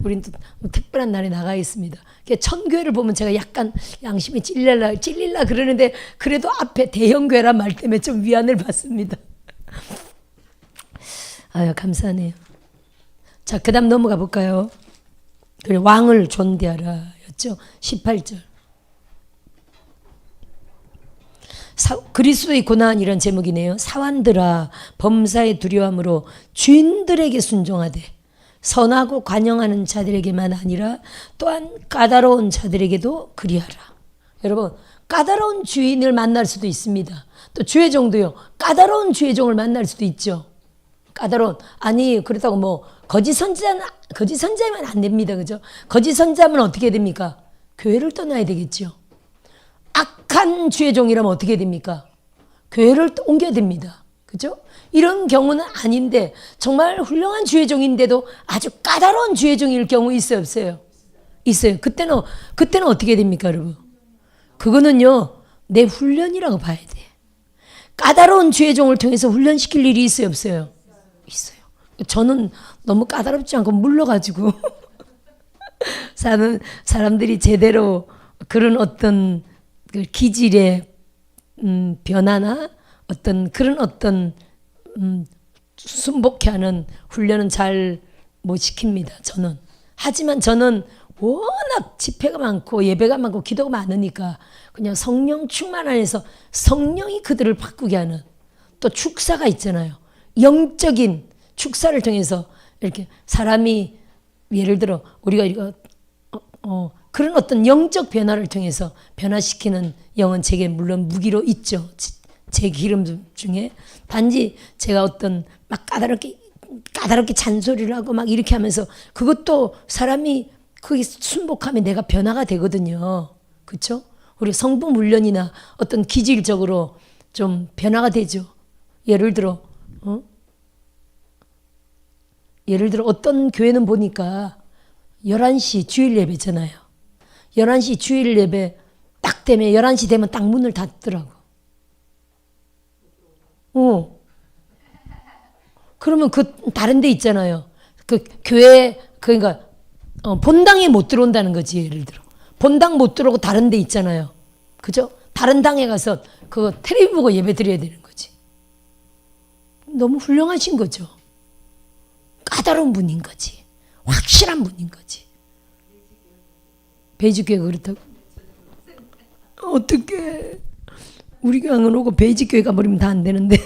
우린 또 특별한 날에 나가겠습니다. 1000교회를 보면 제가 약간 양심이 찔릴라 그러는데 그래도 앞에 대형교회란 말 때문에 좀 위안을 받습니다. 아유 감사하네요. 자 그 다음 넘어가 볼까요? 그래 왕을 존대하라 였죠. 18절. 그리스도의 고난이란 제목이네요. 사환들아 범사의 두려움으로 주인들에게 순종하되 선하고 관용하는 자들에게만 아니라 또한 까다로운 자들에게도 그리하라. 여러분, 까다로운 주인을 만날 수도 있습니다. 또 주의종도요. 까다로운 주의종을 만날 수도 있죠. 까다로운, 아니 그렇다고 뭐 거짓 선자면 안 됩니다. 그죠? 거짓 선자면 어떻게 됩니까? 교회를 떠나야 되겠죠. 악한 주의종이라면 어떻게 됩니까? 교회를 옮겨야 됩니다. 그죠? 이런 경우는 아닌데 정말 훌륭한 주의종인데도 아주 까다로운 주의종일 경우 있어요, 없어요? 있어요. 그때는 어떻게 됩니까, 여러분? 그거는요, 내 훈련이라고 봐야 돼. 까다로운 주의종을 통해서 훈련시킬 일이 있어요, 없어요? 있어요. 저는 너무 까다롭지 않고 물러가지고 사람들이 제대로 그런 어떤 그 기질의 변화나 그런 순복해 하는 훈련은 잘 못 시킵니다. 저는. 하지만 저는 워낙 집회가 많고 예배가 많고 기도가 많으니까 그냥 성령 충만 안에서 성령이 그들을 바꾸게 하는 또 축사가 있잖아요. 영적인 축사를 통해서 이렇게 사람이 예를 들어 우리가 이거 그런 어떤 영적 변화를 통해서 변화시키는 영은 제게 물론 무기로 있죠. 제 기름 중에 단지 제가 어떤 막 까다롭게 잔소리를 하고 막 이렇게 하면서 그것도 사람이 그게 순복하면 내가 변화가 되거든요. 그렇죠? 우리 성부 훈련이나 어떤 기질적으로 좀 변화가 되죠. 예를 들어 어떤 교회는 보니까 11시 주일 예배잖아요. 11시 주일 예배 딱 되면 11시 되면 딱 문을 닫더라고. 그러면 다른 데 있잖아요. 그 교회 그러니까 본당에 못 들어온다는 거지. 예를 들어 본당 못 들어오고 다른 데 있잖아요. 그죠? 다른 당에 가서 그거 텔레비 보고 예배 드려야 되는 거지. 너무 훌륭하신 거죠. 까다로운 분인 거지. 확실한 분인 거지. 베이직교회가 그렇다고? 어떡해. 우리 교회는 오고 베이직교회 가버리면 다 안 되는데.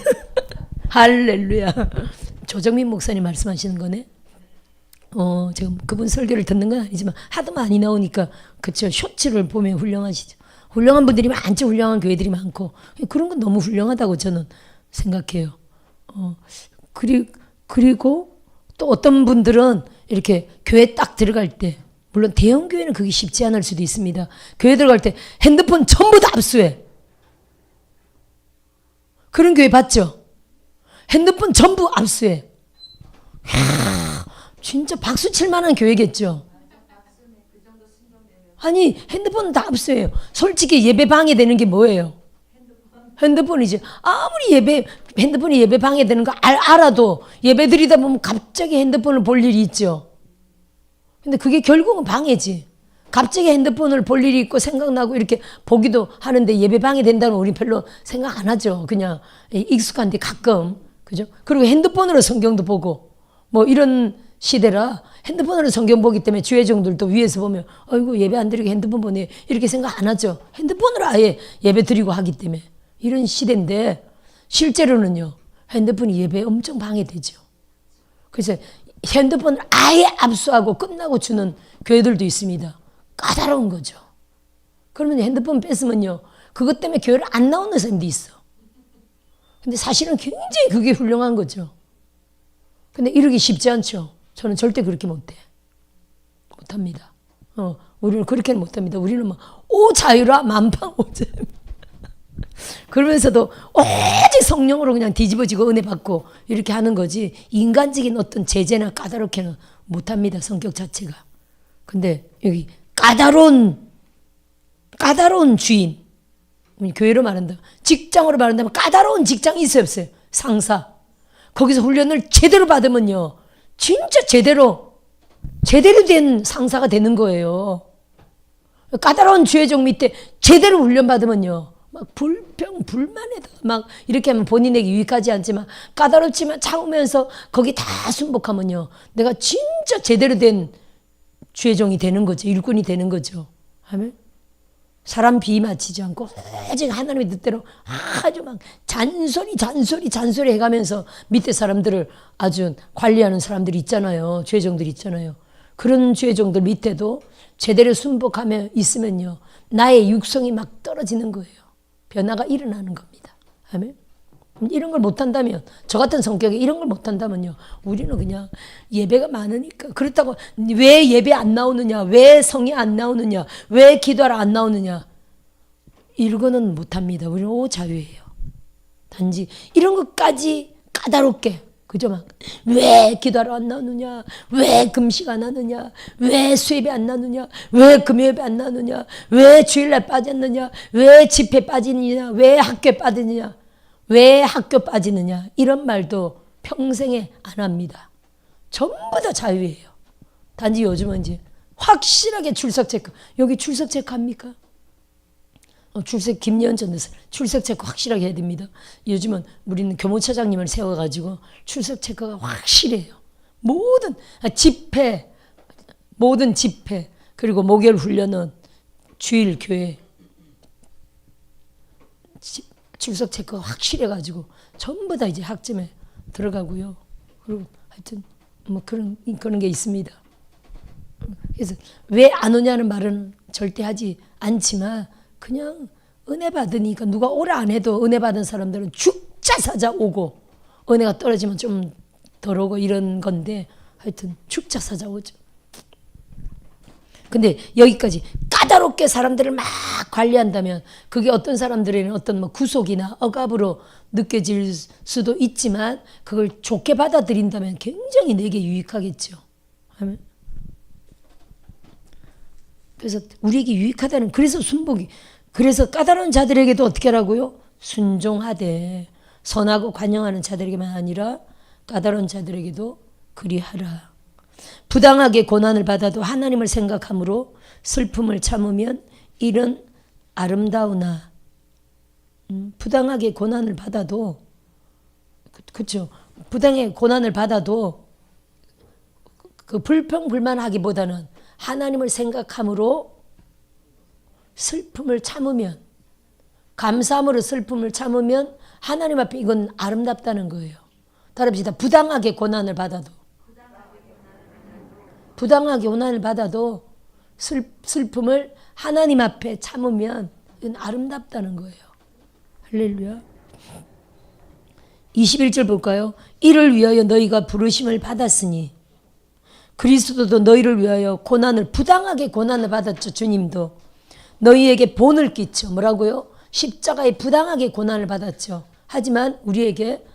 할렐루야. 조정민 목사님 말씀하시는 거네. 지금 그분 설교를 듣는 건 아니지만 하도 많이 나오니까 그쵸. 쇼츠를 보면 훌륭하시죠. 훌륭한 분들이 많죠. 훌륭한 교회들이 많고 그런 건 너무 훌륭하다고 저는 생각해요. 그리고 또 어떤 분들은 이렇게 교회 딱 들어갈 때 물론 대형 교회는 그게 쉽지 않을 수도 있습니다. 교회 들어갈 때 핸드폰 전부 다 압수해. 그런 교회 봤죠? 핸드폰 전부 압수해. 진짜 박수 칠 만한 교회겠죠? 아니 핸드폰 다 압수해요. 솔직히 예배 방해되는 게 뭐예요? 핸드폰이지. 아무리 핸드폰이 예배 방해되는 거 알아도 예배 드리다 보면 갑자기 핸드폰을 볼 일이 있죠. 근데 그게 결국은 방해지. 갑자기 핸드폰을 볼 일이 있고 생각나고 이렇게 보기도 하는데 예배 방해된다는 우리 별로 생각 안 하죠. 그냥 익숙한데 가끔. 그죠? 그리고 핸드폰으로 성경도 보고 뭐 이런 시대라 핸드폰으로 성경 보기 때문에 주회종들도 위에서 보면 아이고 예배 안 드리고 핸드폰 보네 이렇게 생각 안 하죠. 핸드폰으로 아예 예배 드리고 하기 때문에 이런 시대인데 실제로는요. 핸드폰이 예배에 엄청 방해되죠. 그래서 핸드폰을 아예 압수하고 끝나고 주는 교회들도 있습니다. 까다로운 거죠. 그러면 핸드폰 뺐으면요. 그것 때문에 교회를 안 나오는 사람도 있어. 근데 사실은 굉장히 그게 훌륭한 거죠. 근데 이러기 쉽지 않죠. 저는 절대 그렇게 못합니다. 우리는 그렇게는 못합니다. 우리는 막 오 자유라 만방 오자. 그러면서도 오직 성령으로 그냥 뒤집어지고 은혜 받고 이렇게 하는 거지 인간적인 어떤 제재나 까다롭게는 못합니다. 성격 자체가. 근데 여기 까다로운 주인 교회로 말한다. 직장으로 말한다면 까다로운 직장이 있어요 없어요? 상사. 거기서 훈련을 제대로 받으면요. 진짜 제대로 된 상사가 되는 거예요. 까다로운 주의종 밑에 제대로 훈련 받으면요. 막 불만에다 막 이렇게 하면 본인에게 유익하지 않지만 까다롭지만 참으면서 거기 다 순복하면요. 내가 진짜 제대로 된 주의종이 되는 거죠. 일꾼이 되는 거죠. 아멘. 사람 비위 맞추지 않고 오직 하나님의 뜻대로 아주 막 잔소리 해가면서 밑에 사람들을 아주 관리하는 사람들이 있잖아요. 죄종들이 있잖아요. 그런 죄종들 밑에도 제대로 순복하며 있으면요, 나의 육성이 막 떨어지는 거예요. 변화가 일어나는 겁니다. 아멘. 이런 걸 못한다면, 저 같은 성격에 이런 걸 못한다면요, 우리는 그냥 예배가 많으니까, 그렇다고 왜 예배 안 나오느냐, 왜 성이 안 나오느냐, 왜 기도하러 안 나오느냐, 이거는 못합니다. 우리는 오자유예요. 단지 이런 것까지 까다롭게, 그죠? 막 왜 기도하러 안 나오느냐, 왜 금식 안 하느냐, 왜 수예배 안 나오느냐, 왜 금요예배 안 나오느냐, 왜 주일날 빠졌느냐, 왜 집회 빠지느냐, 왜 학교에 빠지느냐, 왜 학교 빠지느냐, 이런 말도 평생에 안 합니다. 전부 다 자유예요. 단지 요즘은 이제 확실하게 출석 체크. 여기 출석 체크 합니까? 출석, 김예원 전도사 출석 체크 확실하게 해야 됩니다. 요즘은 우리는 교무처장님을 세워가지고 출석 체크가 확실해요. 모든 집회, 그리고 목요일 훈련은 주일 교회 출석 체크가 확실해가지고 전부 다 이제 학점에 들어가고요. 그리고 하여튼 뭐 그런 게 있습니다. 그래서 왜 안 오냐는 말은 절대 하지 않지만, 그냥 은혜 받으니까 누가 오라 안 해도 은혜 받은 사람들은 죽자 사자 오고, 은혜가 떨어지면 좀 덜 오고 이런 건데, 하여튼 죽자 사자 오죠. 근데 여기까지 까다롭게 사람들을 막 관리한다면 그게 어떤 사람들에는 어떤 뭐 구속이나 억압으로 느껴질 수도 있지만, 그걸 좋게 받아들인다면 굉장히 내게 유익하겠죠. 아멘. 그래서 우리에게 유익하다는, 그래서 순복이, 그래서 까다로운 자들에게도 어떻게 하라고요? 순종하되, 선하고 관용하는 자들에게만 아니라 까다로운 자들에게도 그리하라. 부당하게 고난을 받아도 하나님을 생각함으로 슬픔을 참으면 이런 아름다우나, 부당하게 고난을 받아도, 그렇죠, 부당하게 고난을 받아도 그 불평불만하기보다는 하나님을 생각함으로 슬픔을 참으면, 감사함으로 슬픔을 참으면 하나님 앞에 이건 아름답다는 거예요. 따라합시다. 부당하게 고난을 받아도 슬픔을 하나님 앞에 참으면 이건 아름답다는 거예요. 할렐루야. 21절 볼까요? 이를 위하여 너희가 부르심을 받았으니, 그리스도도 너희를 위하여 부당하게 고난을 받았죠. 주님도 너희에게 본을 끼쳐, 뭐라고요? 십자가에 부당하게 고난을 받았죠. 하지만 우리에게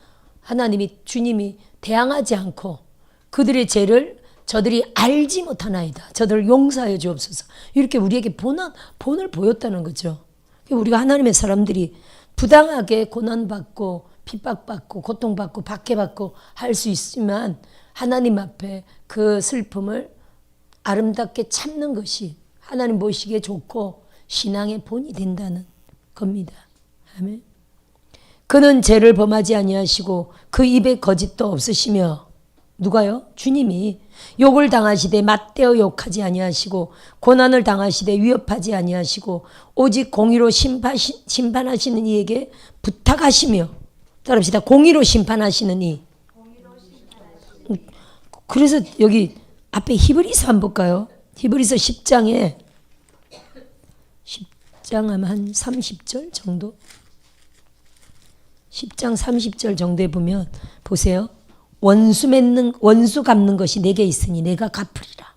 주님이 대항하지 않고 그들의 죄를 저들이 알지 못하나이다, 저들을 용서하여 주옵소서, 이렇게 우리에게 본을 보였다는 거죠. 우리가 하나님의 사람들이 부당하게 고난받고 핍박받고 고통받고 박해받고 할 수 있지만, 하나님 앞에 그 슬픔을 아름답게 참는 것이 하나님 보시기에 좋고 신앙의 본이 된다는 겁니다. 아멘. 그는 죄를 범하지 아니하시고 그 입에 거짓도 없으시며, 누가요? 주님이 욕을 당하시되 맞대어 욕하지 아니하시고 고난을 당하시되 위협하지 아니하시고 오직 공의로 심판하시는 이에게 부탁하시며, 따라합시다. 공의로 심판하시는 이. 그래서 여기 앞에 히브리서 한번 볼까요? 히브리서 10장에 10장 한 30절 정도, 10장 30절 정도에 보면 보세요. 원수 갚는 것이 내게 있으니 내가 갚으리라.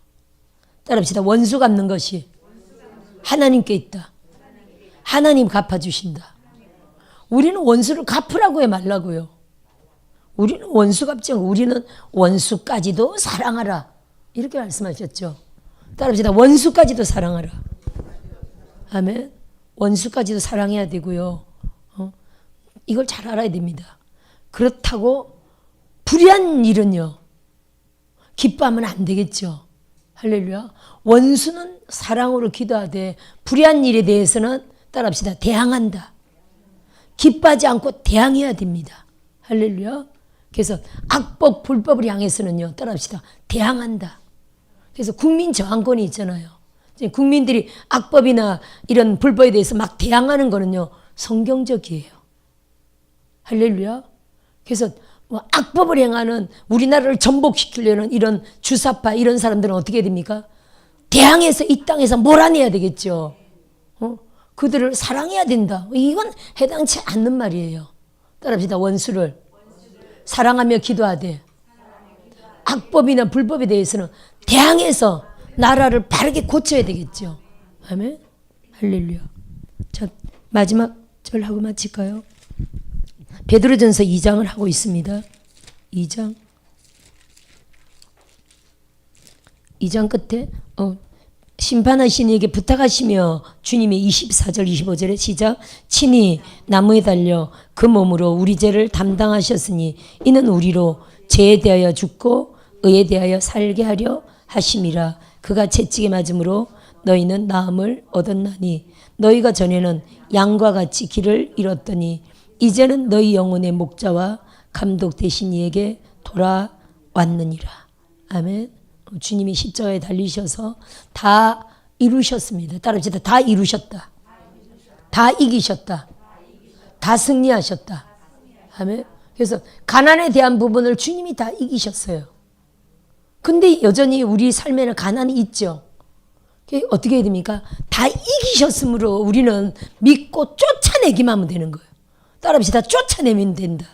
따라합시다. 원수 갚는 것이 하나님께 있다. 하나님 갚아주신다. 우리는 원수를 갚으라고 해 말라고요. 우리는 원수 갚지 않고 우리는 원수까지도 사랑하라, 이렇게 말씀하셨죠. 따라합시다. 원수까지도 사랑하라. 아멘. 원수까지도 사랑해야 되고요. 이걸 잘 알아야 됩니다. 그렇다고 불의한 일은요, 기뻐하면 안 되겠죠. 할렐루야. 원수는 사랑으로 기도하되 불의한 일에 대해서는, 따라합시다, 대항한다. 기뻐하지 않고 대항해야 됩니다. 할렐루야. 그래서 악법 불법을 향해서는요, 따라합시다, 대항한다. 그래서 국민 저항권이 있잖아요. 국민들이 악법이나 이런 불법에 대해서 막 대항하는 거는요, 성경적이에요. 할렐루야. 그래서 악법을 행하는, 우리나라를 전복시키려는 이런 주사파 이런 사람들은 어떻게 됩니까? 대항해서 이 땅에서 몰아내야 되겠죠. 그들을 사랑해야 된다. 이건 해당치 않는 말이에요. 따라합시다. 원수를 사랑하며 기도하되 악법이나 불법에 대해서는 대항해서 나라를 바르게 고쳐야 되겠죠. 아멘. 할렐루야. 자, 마지막 절하고 마칠까요? 베드로전서 2장을 하고 있습니다. 2장 끝에 심판하신 이에게 부탁하시며 주님이 24절 25절에 시작. 친히 나무에 달려 그 몸으로 우리 죄를 담당하셨으니 이는 우리로 죄에 대하여 죽고 의에 대하여 살게 하려 하심이라. 그가 채찍에 맞음으로 너희는 나음을 얻었나니 너희가 전에는 양과 같이 길을 잃었더니 이제는 너희 영혼의 목자와 감독 되신 이에게 돌아왔느니라. 아멘. 주님이 십자가에 달리셔서 다 이루셨습니다. 따라합시다. 다 이루셨다. 다 이기셨다. 다 승리하셨다. 아멘. 그래서 가난에 대한 부분을 주님이 다 이기셨어요. 근데 여전히 우리 삶에는 가난이 있죠. 어떻게 해야 됩니까? 다 이기셨으므로 우리는 믿고 쫓아내기만 하면 되는 거예요. 따라합시다. 쫓아내면 된다.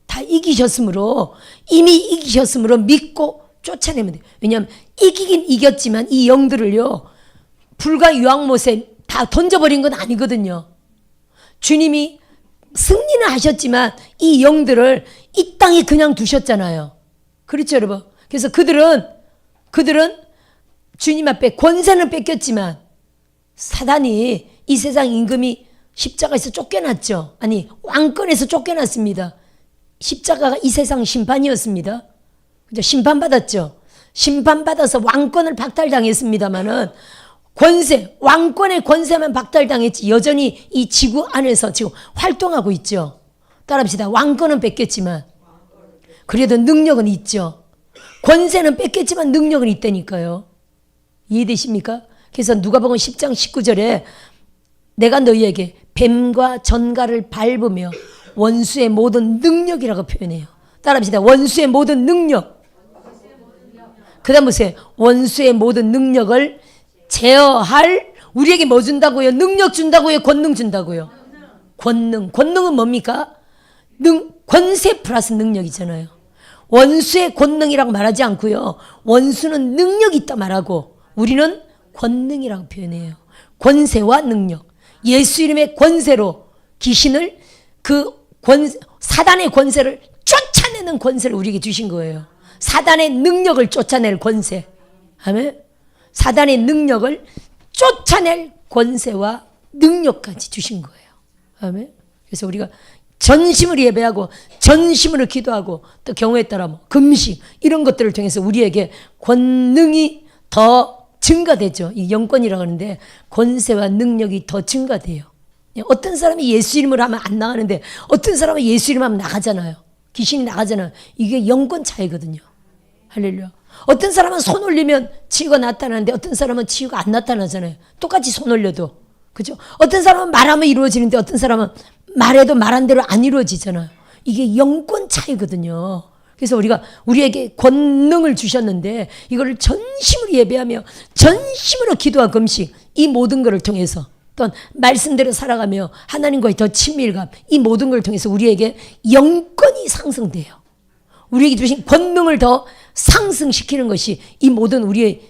다 이기셨으므로, 이미 이기셨으므로 믿고 쫓아내면 돼요. 왜냐하면 이기긴 이겼지만 이 영들을요, 불과 유황못에 다 던져버린 건 아니거든요. 주님이 승리는 하셨지만 이 영들을 이 땅에 그냥 두셨잖아요. 그렇죠, 여러분? 그래서 그들은 주님 앞에 권세는 뺏겼지만 사단이, 이 세상 임금이 십자가에서 쫓겨났죠. 아니, 왕권에서 쫓겨났습니다. 십자가가 이 세상 심판이었습니다. 그죠? 심판받았죠. 심판받아서 왕권을 박탈당했습니다만은 왕권의 권세만 박탈당했지 여전히 이 지구 안에서 지금 활동하고 있죠. 따라합시다. 왕권은 뺏겼지만 그래도 능력은 있죠. 권세는 뺏겼지만 능력은 있다니까요. 이해되십니까? 그래서 누가복음 10장 19절에 내가 너희에게 뱀과 전갈을 밟으며 원수의 모든 능력이라고 표현해요. 따라합시다. 원수의 모든 능력. 그 다음 보세요. 원수의 모든 능력을 제어할, 우리에게 뭐 준다고요? 능력 준다고요? 권능 준다고요? 권능은 뭡니까? 권세 플러스 능력이잖아요. 원수의 권능이라고 말하지 않고요. 원수는 능력이 있다 말하고 우리는 권능이라고 표현해요. 권세와 능력. 예수 이름의 권세로 귀신을 사단의 권세를 쫓아내는 권세를 우리에게 주신 거예요. 사단의 능력을 쫓아낼 권세. 아멘. 사단의 능력을 쫓아낼 권세와 능력까지 주신 거예요. 아멘. 그래서 우리가 전심으로 예배하고 전심으로 기도하고 또 경우에 따라 금식 이런 것들을 통해서 우리에게 권능이 더 증가되죠. 이 영권이라고 하는데 권세와 능력이 더 증가돼요. 어떤 사람이 예수 이름으로 하면 안 나가는데 어떤 사람은 예수 이름 하면 나가잖아요. 귀신이 나가잖아요. 이게 영권 차이거든요. 할렐루야. 어떤 사람은 손 올리면 치유가 나타나는데 어떤 사람은 치유가 안 나타나잖아요. 똑같이 손 올려도. 그죠? 어떤 사람은 말하면 이루어지는데 어떤 사람은 말해도 말한 대로 안 이루어지잖아요. 이게 영권 차이거든요. 그래서 우리에게 권능을 주셨는데 이거를 전심으로 예배하며 전심으로 기도와 금식 이 모든 것을 통해서 또 말씀대로 살아가며 하나님과의 더 친밀감 이 모든 걸 통해서 우리에게 영권이 상승돼요. 우리에게 주신 권능을 더 상승시키는 것이 이 모든 우리의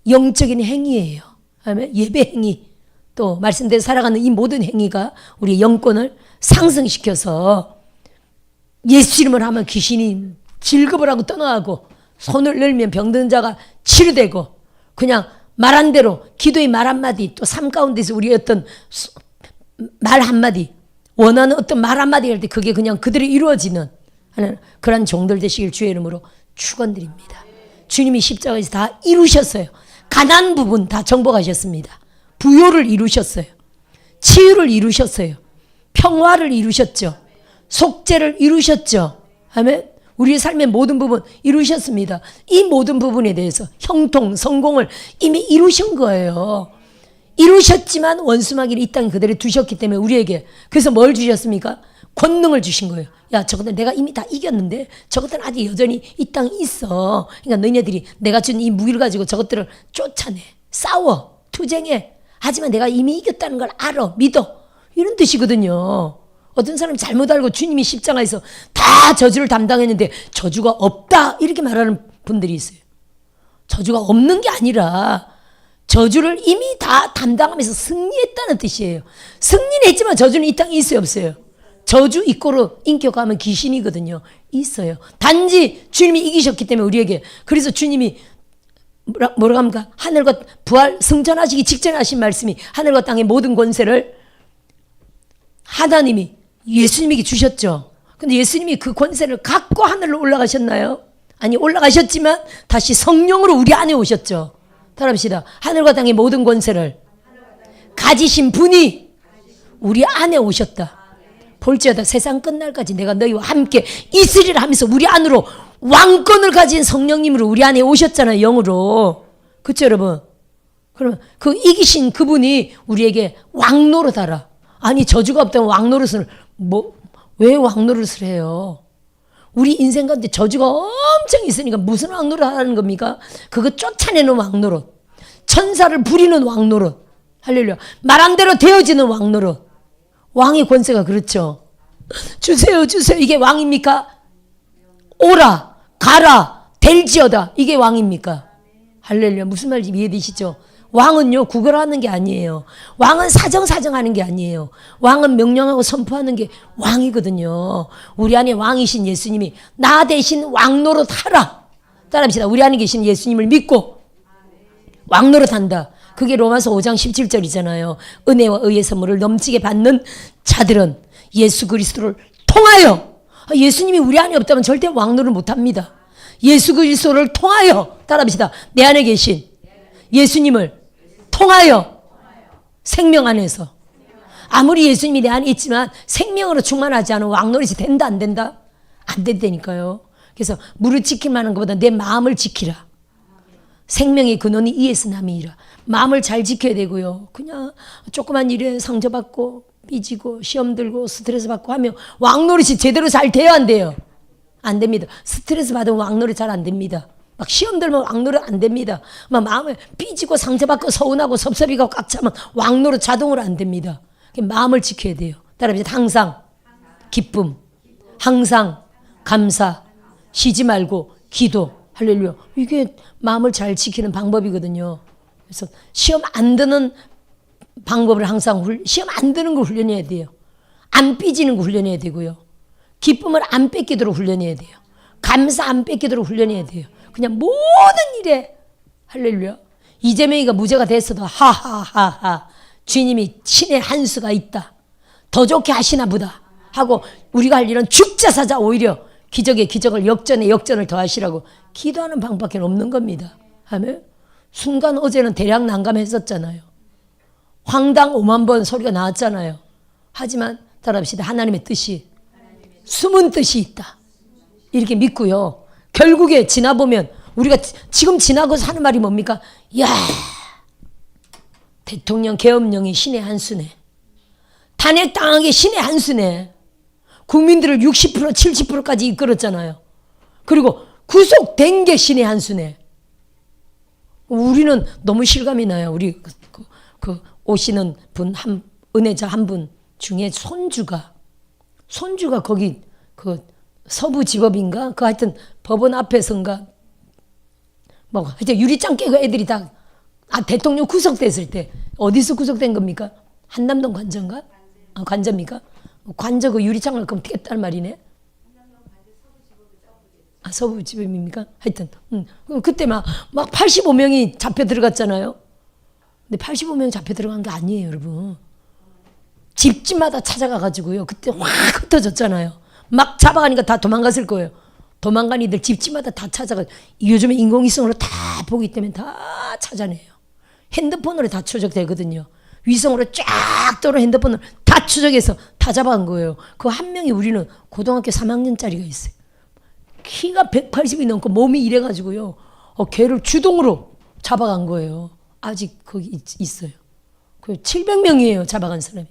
영적인 행위예요. 아멘. 예배 행위 또 말씀대로 살아가는 이 모든 행위가 우리의 영권을 상승시켜서 예수 이름을 하면 귀신이 질급을 하고 떠나가고 손을 늘면 병든 자가 치료되고 그냥 말한 대로 기도의 말 한마디 또 삶 가운데서 우리의 어떤 말 한마디 원하는 어떤 말 한마디 할 때 그게 그냥 그대로 이루어지는 하는 그런 종들 되시길 주의 이름으로 축원드립니다. 주님이 십자가에서 다 이루셨어요. 가난 부분 다 정복하셨습니다. 부요를 이루셨어요. 치유를 이루셨어요. 평화를 이루셨죠. 속죄를 이루셨죠. 아멘. 우리의 삶의 모든 부분 이루셨습니다. 이 모든 부분에 대해서 형통, 성공을 이미 이루신 거예요. 이루셨지만 원수마귀를 이 땅에 그대로 두셨기 때문에 우리에게 그래서 뭘 주셨습니까? 권능을 주신 거예요. 야, 저것들 내가 이미 다 이겼는데 저것들은 아직 여전히 이 땅에 있어. 그러니까 너희들이 내가 준 이 무기를 가지고 저것들을 쫓아내, 싸워, 투쟁해. 하지만 내가 이미 이겼다는 걸 알아, 믿어. 이런 뜻이거든요. 어떤 사람이 잘못 알고 주님이 십자가에서 다 저주를 담당했는데 저주가 없다 이렇게 말하는 분들이 있어요. 저주가 없는 게 아니라 저주를 이미 다 담당하면서 승리했다는 뜻이에요. 승리는 했지만 저주는 이 땅에 있어요, 없어요? 저주 이꼬로 인격하면 귀신이거든요. 있어요. 단지 주님이 이기셨기 때문에 우리에게. 그래서 주님이 뭐라고 합니까? 하늘과 부활 승천하시기 직전에 하신 말씀이 하늘과 땅의 모든 권세를 하나님이 예수님에게 주셨죠. 근데 예수님이 그 권세를 갖고 하늘로 올라가셨나요? 아니, 올라가셨지만 다시 성령으로 우리 안에 오셨죠. 따라합시다. 하늘과 땅의 모든 권세를 가지신 분이 우리 안에 오셨다. 볼지어다 세상 끝날까지 내가 너희와 함께 있으리라 하면서 우리 안으로 왕권을 가진 성령님으로 우리 안에 오셨잖아요. 영으로. 그렇죠 여러분? 그러면 그 이기신 그분이 우리에게 왕노릇 하라. 아니 저주가 없다면 왕노릇을 왜 왕노릇을 해요? 우리 인생 가운데 저주가 엄청 있으니까 무슨 왕노릇 하라는 겁니까? 그거 쫓아내는 왕노릇. 천사를 부리는 왕노릇. 할렐루야. 말한 대로 되어지는 왕노릇. 왕의 권세가 그렇죠. 주세요 주세요. 이게 왕입니까? 오라 가라 될지어다. 이게 왕입니까? 할렐루야. 무슨 말인지 이해되시죠? 왕은요 구걸하는 게 아니에요. 왕은 사정하는 게 아니에요. 왕은 명령하고 선포하는 게 왕이거든요. 우리 안에 왕이신 예수님이 나 대신 왕노릇 하라. 따라합시다. 우리 안에 계신 예수님을 믿고 왕노릇 한다. 그게 로마서 5장 17절이잖아요. 은혜와 의의 선물을 넘치게 받는 자들은 예수 그리스도를 통하여. 예수님이 우리 안에 없다면 절대 왕노릇 못합니다. 예수 그리스도를 통하여. 따라합시다. 내 안에 계신 예수님을 통하여 생명 안에서. 아무리 예수님이 내 안에 있지만 생명으로 충만하지 않은 왕노릇이 된다 안 된다? 안 된다니까요. 그래서 무릇 지킬만한 것보다 내 마음을 지키라. 생명의 근원이 이에서 남이니라. 마음을 잘 지켜야 되고요. 그냥 조그만 일에 상처받고 삐지고 시험 들고 스트레스 받고 하면 왕노릇이 제대로 잘 돼야 안 돼요? 안 됩니다. 스트레스 받으면 왕노릇 잘 안 됩니다. 막 시험 들면 왕노릇 안 됩니다. 막 마음을 삐지고 상처받고 서운하고 섭섭이가 꽉 차면 왕노릇 자동으로 안 됩니다. 마음을 지켜야 돼요. 따라합시다. 항상 기쁨, 항상 감사, 쉬지 말고 기도. 할렐루야. 이게 마음을 잘 지키는 방법이거든요. 그래서 시험 안 드는 방법을 항상 시험 안 드는 걸 훈련해야 돼요. 안 삐지는 거 훈련해야 되고요. 기쁨을 안 뺏기도록 훈련해야 돼요. 감사 안 뺏기도록 훈련해야 돼요. 그냥 모든 일에 할렐루야. 이재명이가 무죄가 됐어도 하하하하 주님이 신의 한 수가 있다. 더 좋게 하시나 보다 하고 우리가 할 일은 죽자 사자 오히려 기적의 기적을 역전에 역전을 더하시라고 기도하는 방법밖에 없는 겁니다. 아멘. 순간 어제는 대략 난감했었잖아요. 황당 5만 번 소리가 나왔잖아요. 하지만 따라합시다. 하나님의 뜻이 숨은 뜻이 있다. 이렇게 믿고요. 결국에 지나보면 우리가 지금 지나고 사는 말이 뭡니까? 야 대통령 계엄령이 신의 한 수네. 탄핵당한 게 신의 한 수네. 국민들을 60% 70%까지 이끌었잖아요. 그리고 구속된 게 신의 한 수네. 우리는 너무 실감이 나요. 우리 그 오시는 분 은혜자 한 분 중에 손주가 거기 그 서부지법인가? 그 하여튼 법원 앞에서인가? 뭐 하여튼 유리창 깨고 애들이 다 대통령 구속됐을 때 어디서 구속된 겁니까? 한남동 관저인가? 관저입니까? 관저 그 유리창을 그럼 깼단 말이네. 서부지법입니까? 하여튼 그때 막 85명이 잡혀 들어갔잖아요. 근데 85명이 잡혀 들어간 게 아니에요, 여러분. 집집마다 찾아가가지고요. 그때 확 흩어졌잖아요. 막 잡아가니까 다 도망갔을 거예요. 도망간 이들 집집마다 다 찾아가. 요즘에 인공위성으로 다 보기 때문에 다 찾아내요. 핸드폰으로 다 추적되거든요. 위성으로 쫙 떠오르는 핸드폰을 다 추적해서 다 잡아간 거예요. 그 한 명이 우리는 고등학교 3학년짜리가 있어요. 키가 180이 넘고 몸이 이래가지고요. 걔를 주동으로 잡아간 거예요. 아직 거기 있어요. 그 700명이에요. 잡아간 사람이.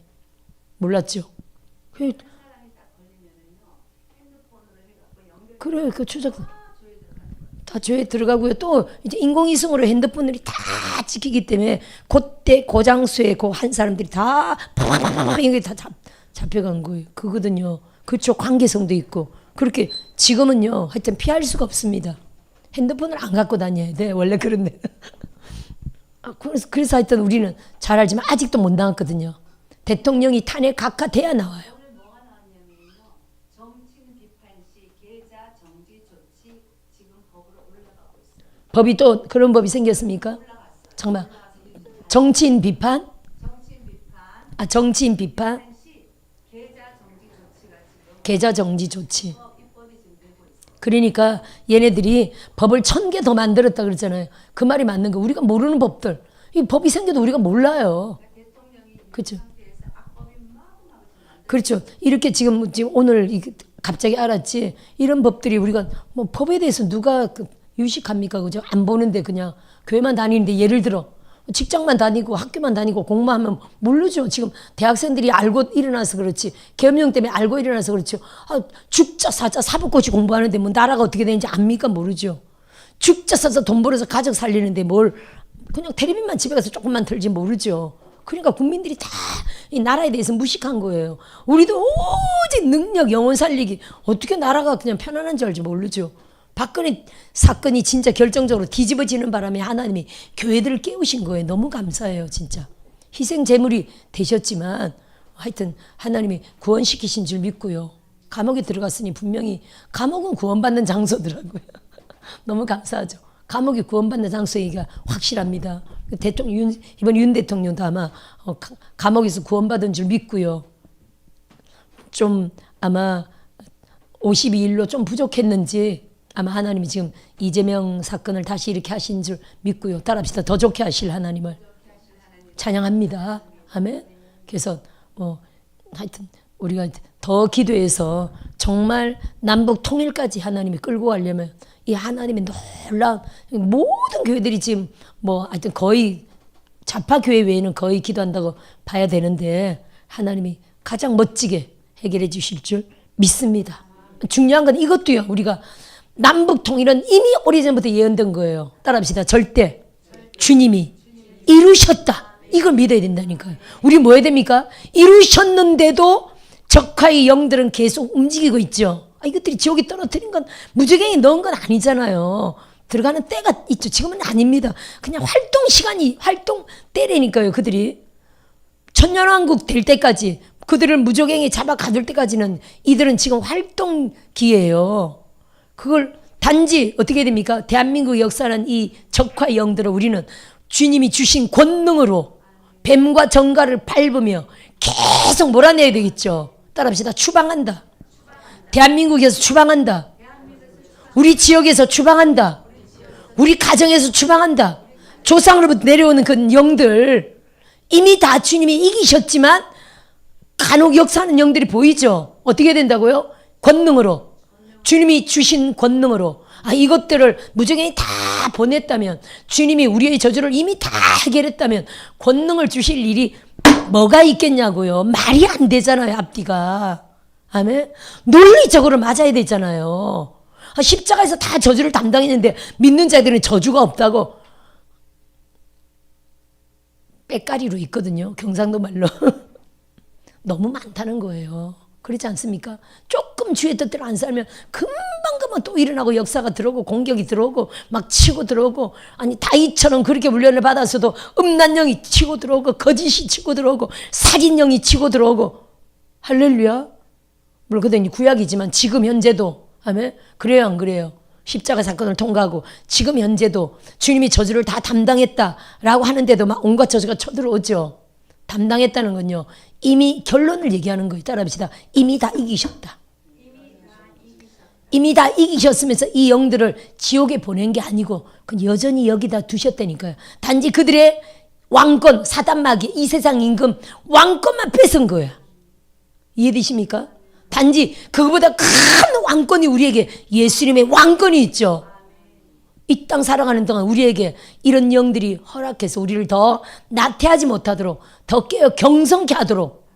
몰랐죠? 그래, 그 추적 다 죄에 들어가고요. 또 이제 인공위성으로 핸드폰들이 다 찍히기 때문에 그때 그 장소에 그 한 사람들이 다 팍팍팍 이게 다 잡혀간 거예요. 그거든요. 그쪽 관계성도 있고 그렇게 지금은요. 하여튼 피할 수가 없습니다. 핸드폰을 안 갖고 다녀야 돼. 원래 그런데. 그래서 하여튼 우리는 잘 알지만 아직도 못 나왔거든요. 대통령이 탄핵 각하돼야 나와요. 법이 또 그런 법이 생겼습니까? 정말 정치인 비판? 정치인 비판? 계좌 정지 조치. 그러니까 얘네들이 법을 1000개 더 만들었다 그랬잖아요. 그 말이 맞는 거. 우리가 모르는 법들. 이 법이 생겨도 우리가 몰라요. 그렇죠. 그렇죠. 이렇게 지금 오늘 갑자기 알았지. 이런 법들이 우리가 뭐 법에 대해서 누가 유식합니까? 그죠? 안 보는데 그냥 교회만 다니는데 예를 들어 직장만 다니고 학교만 다니고 공부만 하면 모르죠. 지금 대학생들이 알고 일어나서 그렇지. 계엄령 때문에 알고 일어나서 그렇죠. 죽자 사자 사법고시 공부하는데 뭐 나라가 어떻게 되는지 압니까? 모르죠. 죽자 사자 돈 벌어서 가족 살리는데 뭘 그냥 텔레비만 집에 가서 조금만 틀지 모르죠. 그러니까 국민들이 다 이 나라에 대해서 무식한 거예요. 우리도 오직 능력 영혼 살리기 어떻게 나라가 그냥 편안한 줄 알지 모르죠. 박근혜 사건이 진짜 결정적으로 뒤집어지는 바람에 하나님이 교회들을 깨우신 거예요. 너무 감사해요. 진짜. 희생 제물이 되셨지만 하여튼 하나님이 구원시키신 줄 믿고요. 감옥에 들어갔으니 분명히 감옥은 구원받는 장소더라고요. 너무 감사하죠. 감옥이 구원받는 장소이기가 확실합니다. 대통령 이번 윤 대통령도 아마 감옥에서 구원받은 줄 믿고요. 좀 아마 52일로 좀 부족했는지 아마 하나님이 지금 이재명 사건을 다시 이렇게 하신 줄 믿고요. 따라합시다. 더 좋게 하실 하나님을 찬양합니다. 아멘. 그래서 하여튼 우리가 더 기도해서 정말 남북 통일까지 하나님이 끌고 가려면 이 하나님의 놀라운 모든 교회들이 지금 하여튼 거의 좌파 교회 외에는 거의 기도한다고 봐야 되는데 하나님이 가장 멋지게 해결해 주실 줄 믿습니다. 중요한 건 이것도요. 우리가 남북 통일은 이미 오래전부터 예언된 거예요. 따라합시다. 절대 주님이 이루셨다. 이걸 믿어야 된다니까요. 우리 뭐 해야 됩니까? 이루셨는데도 적화의 영들은 계속 움직이고 있죠. 이것들이 지옥에 떨어뜨린 건 무적행에 넣은 건 아니잖아요. 들어가는 때가 있죠. 지금은 아닙니다. 그냥 활동 때라니까요. 그들이 천년왕국 될 때까지 그들을 무적행에 잡아 가둘 때까지는 이들은 지금 활동기예요. 그걸 단지 어떻게 됩니까? 대한민국 역사는 이 적화의 영들을 우리는 주님이 주신 권능으로 뱀과 정갈을 밟으며 계속 몰아내야 되겠죠. 따라합시다. 추방한다. 대한민국에서 추방한다. 우리 지역에서 추방한다. 우리 가정에서 추방한다. 조상으로부터 내려오는 그 영들 이미 다 주님이 이기셨지만 간혹 역사하는 영들이 보이죠. 어떻게 된다고요? 권능으로. 주님이 주신 권능으로. 이것들을 무적행이 다 보냈다면 주님이 우리의 저주를 이미 다 해결했다면 권능을 주실 일이 뭐가 있겠냐고요. 말이 안 되잖아요. 앞뒤가. 아멘. 논리적으로 맞아야 되잖아요. 십자가에서 다 저주를 담당했는데 믿는 자들은 저주가 없다고 빼까리로 있거든요. 경상도 말로. 너무 많다는 거예요. 그렇지 않습니까? 조금 주의 뜻대로 안 살면 금방 또 일어나고 역사가 들어오고 공격이 들어오고 막 치고 들어오고 다윗처럼 그렇게 훈련을 받았어도 음란령이 치고 들어오고 거짓이 치고 들어오고 살인령이 치고 들어오고 할렐루야. 물론 그때는 구약이지만 지금 현재도 아멘. 그래요 안 그래요? 십자가 사건을 통과하고 지금 현재도 주님이 저주를 다 담당했다라고 하는데도 막 온갖 저주가 쳐들어오죠. 담당했다는 건요. 이미 결론을 얘기하는 거예요. 따라합시다. 이미 다 이기셨다. 이미 다 이기셨으면서 이 영들을 지옥에 보낸 게 아니고 여전히 여기다 두셨다니까요. 단지 그들의 왕권, 사단마귀, 이 세상 임금 왕권만 뺏은 거야. 이해되십니까? 단지 그거보다 큰 왕권이 우리에게 예수님의 왕권이 있죠. 이 땅 살아가는 동안 우리에게 이런 영들이 허락해서 우리를 더 나태하지 못하도록 더 깨어 경성케 하도록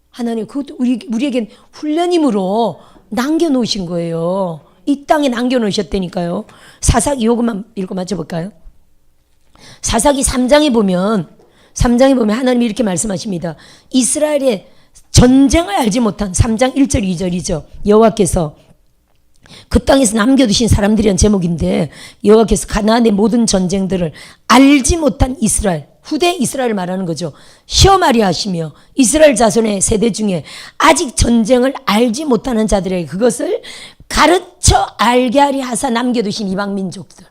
하나님 그것도 우리에겐 훈련임으로 남겨놓으신 거예요. 이 땅에 남겨놓으셨다니까요. 사사기 요것만 읽고 맞춰볼까요? 사사기 3장에 보면 하나님이 이렇게 말씀하십니다. 이스라엘의 전쟁을 알지 못한 3장 1절 2절이죠. 여호와께서 그 땅에서 남겨두신 사람들이란 제목인데 여호와께서 가나안의 모든 전쟁들을 알지 못한 이스라엘 후대 이스라엘을 말하는 거죠. 시험하려 하시며 이스라엘 자손의 세대 중에 아직 전쟁을 알지 못하는 자들에게 그것을 가르쳐 알게 하려 하사 남겨두신 이방 민족들.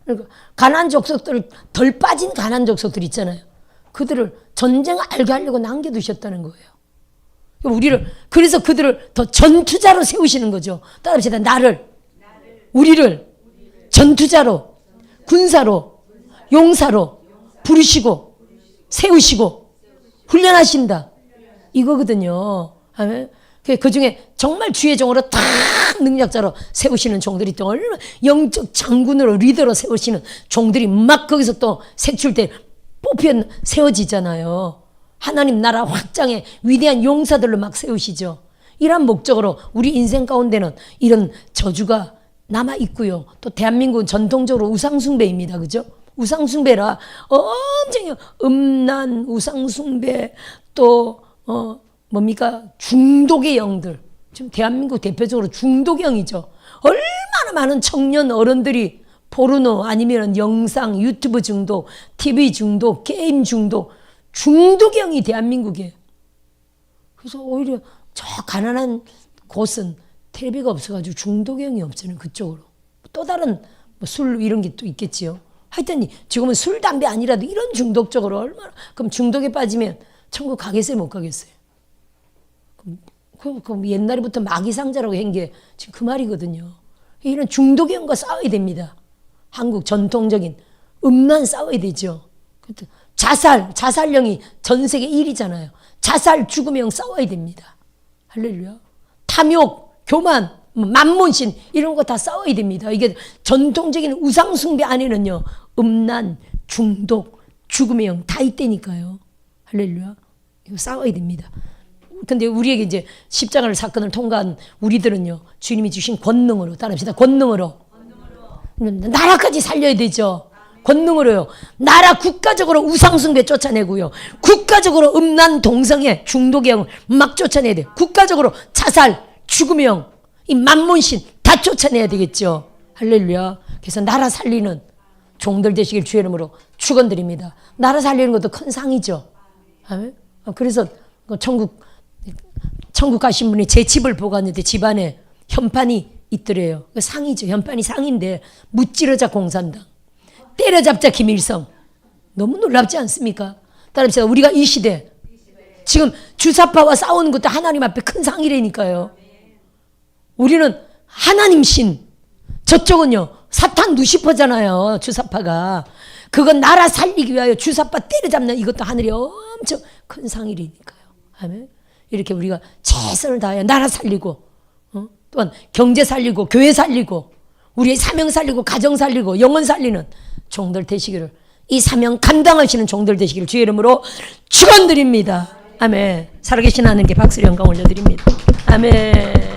그러니까 가나안 족속들 덜 빠진 가나안 족속들 있잖아요. 그들을 전쟁을 알게 하려고 남겨두셨다는 거예요. 그래서 그들을 더 전투자로 세우시는 거죠. 따라합시다. 우리를 전투자로, 군사로, 용사로 부르시고, 세우시고, 훈련하신다. 이거거든요. 그 중에 정말 주의 종으로 딱 능력자로 세우시는 종들이 또 얼마나 영적 장군으로 리더로 세우시는 종들이 막 거기서 또 색출돼 뽑혀 세워지잖아요. 하나님 나라 확장의 위대한 용사들로 막 세우시죠. 이런 목적으로 우리 인생 가운데는 이런 저주가 남아 있고요. 또 대한민국은 전통적으로 우상숭배입니다. 그죠? 우상숭배라 엄청 음란 우상숭배 또 뭡니까? 중독의 영들. 지금 대한민국 대표적으로 중독형이죠. 얼마나 많은 청년 어른들이 포르노 아니면 영상, 유튜브 중독, TV 중독, 게임 중독, 중독형이 대한민국이에요. 그래서 오히려 저 가난한 곳은 텔레비가 없어가지고 중독형이 없잖아요. 그쪽으로. 또 다른 술 이런 게 또 있겠지요. 하여튼 지금은 술, 담배 아니라도 이런 중독적으로 얼마나 그럼 중독에 빠지면 천국 가겠어요? 못 가겠어요? 그럼 옛날부터 마귀상자라고 한 게 지금 그 말이거든요. 이런 중독형과 싸워야 됩니다. 한국 전통적인 음란 싸워야 되죠. 자살령이 전 세계 1위잖아요. 자살 죽음형 싸워야 됩니다. 할렐루야. 탐욕, 교만, 만몬신 이런 거 다 싸워야 됩니다. 이게 전통적인 우상숭배 안에는요. 음란, 중독, 죽음의 영 다 있다니까요. 할렐루야. 이거 싸워야 됩니다. 근데 우리에게 이제 십자가를 사건을 통과한 우리들은요. 주님이 주신 권능으로 따라합시다. 권능으로. 나라까지 살려야 되죠. 권능으로요. 나라 국가적으로 우상숭배 쫓아내고요. 국가적으로 음란 동성애 중독의 영을 막 쫓아내야 돼요. 국가적으로 자살, 죽음의 영, 이 만몬신 다 쫓아내야 되겠죠. 할렐루야. 그래서 나라 살리는 종들 되시길 주의 이름으로 축원드립니다. 나라 살리는 것도 큰 상이죠. 아멘. 그래서 천국 가신 분이 제 집을 보고 왔는데 집안에 현판이 있더래요. 상이죠. 현판이 상인데 무찌르자 공산당, 때려잡자 김일성. 너무 놀랍지 않습니까? 따라합시다. 우리가 이 시대 지금 주사파와 싸우는 것도 하나님 앞에 큰 상이라니까요. 우리는 하나님 신, 저쪽은요 사탄 루시퍼잖아요. 주사파가. 그건 나라 살리기 위하여 주사파 때려잡는 이것도 하늘이 엄청 큰 상이라니까요. 아멘. 이렇게 우리가 최선을 다하여 나라 살리고 또한 경제 살리고 교회 살리고 우리의 사명 살리고 가정 살리고 영혼 살리는 종들 되시기를, 이 사명 감당하시는 종들 되시기를 주의 이름으로 축원드립니다. 아멘. 살아계신 하나님께 박수를 영광 올려드립니다. 아멘.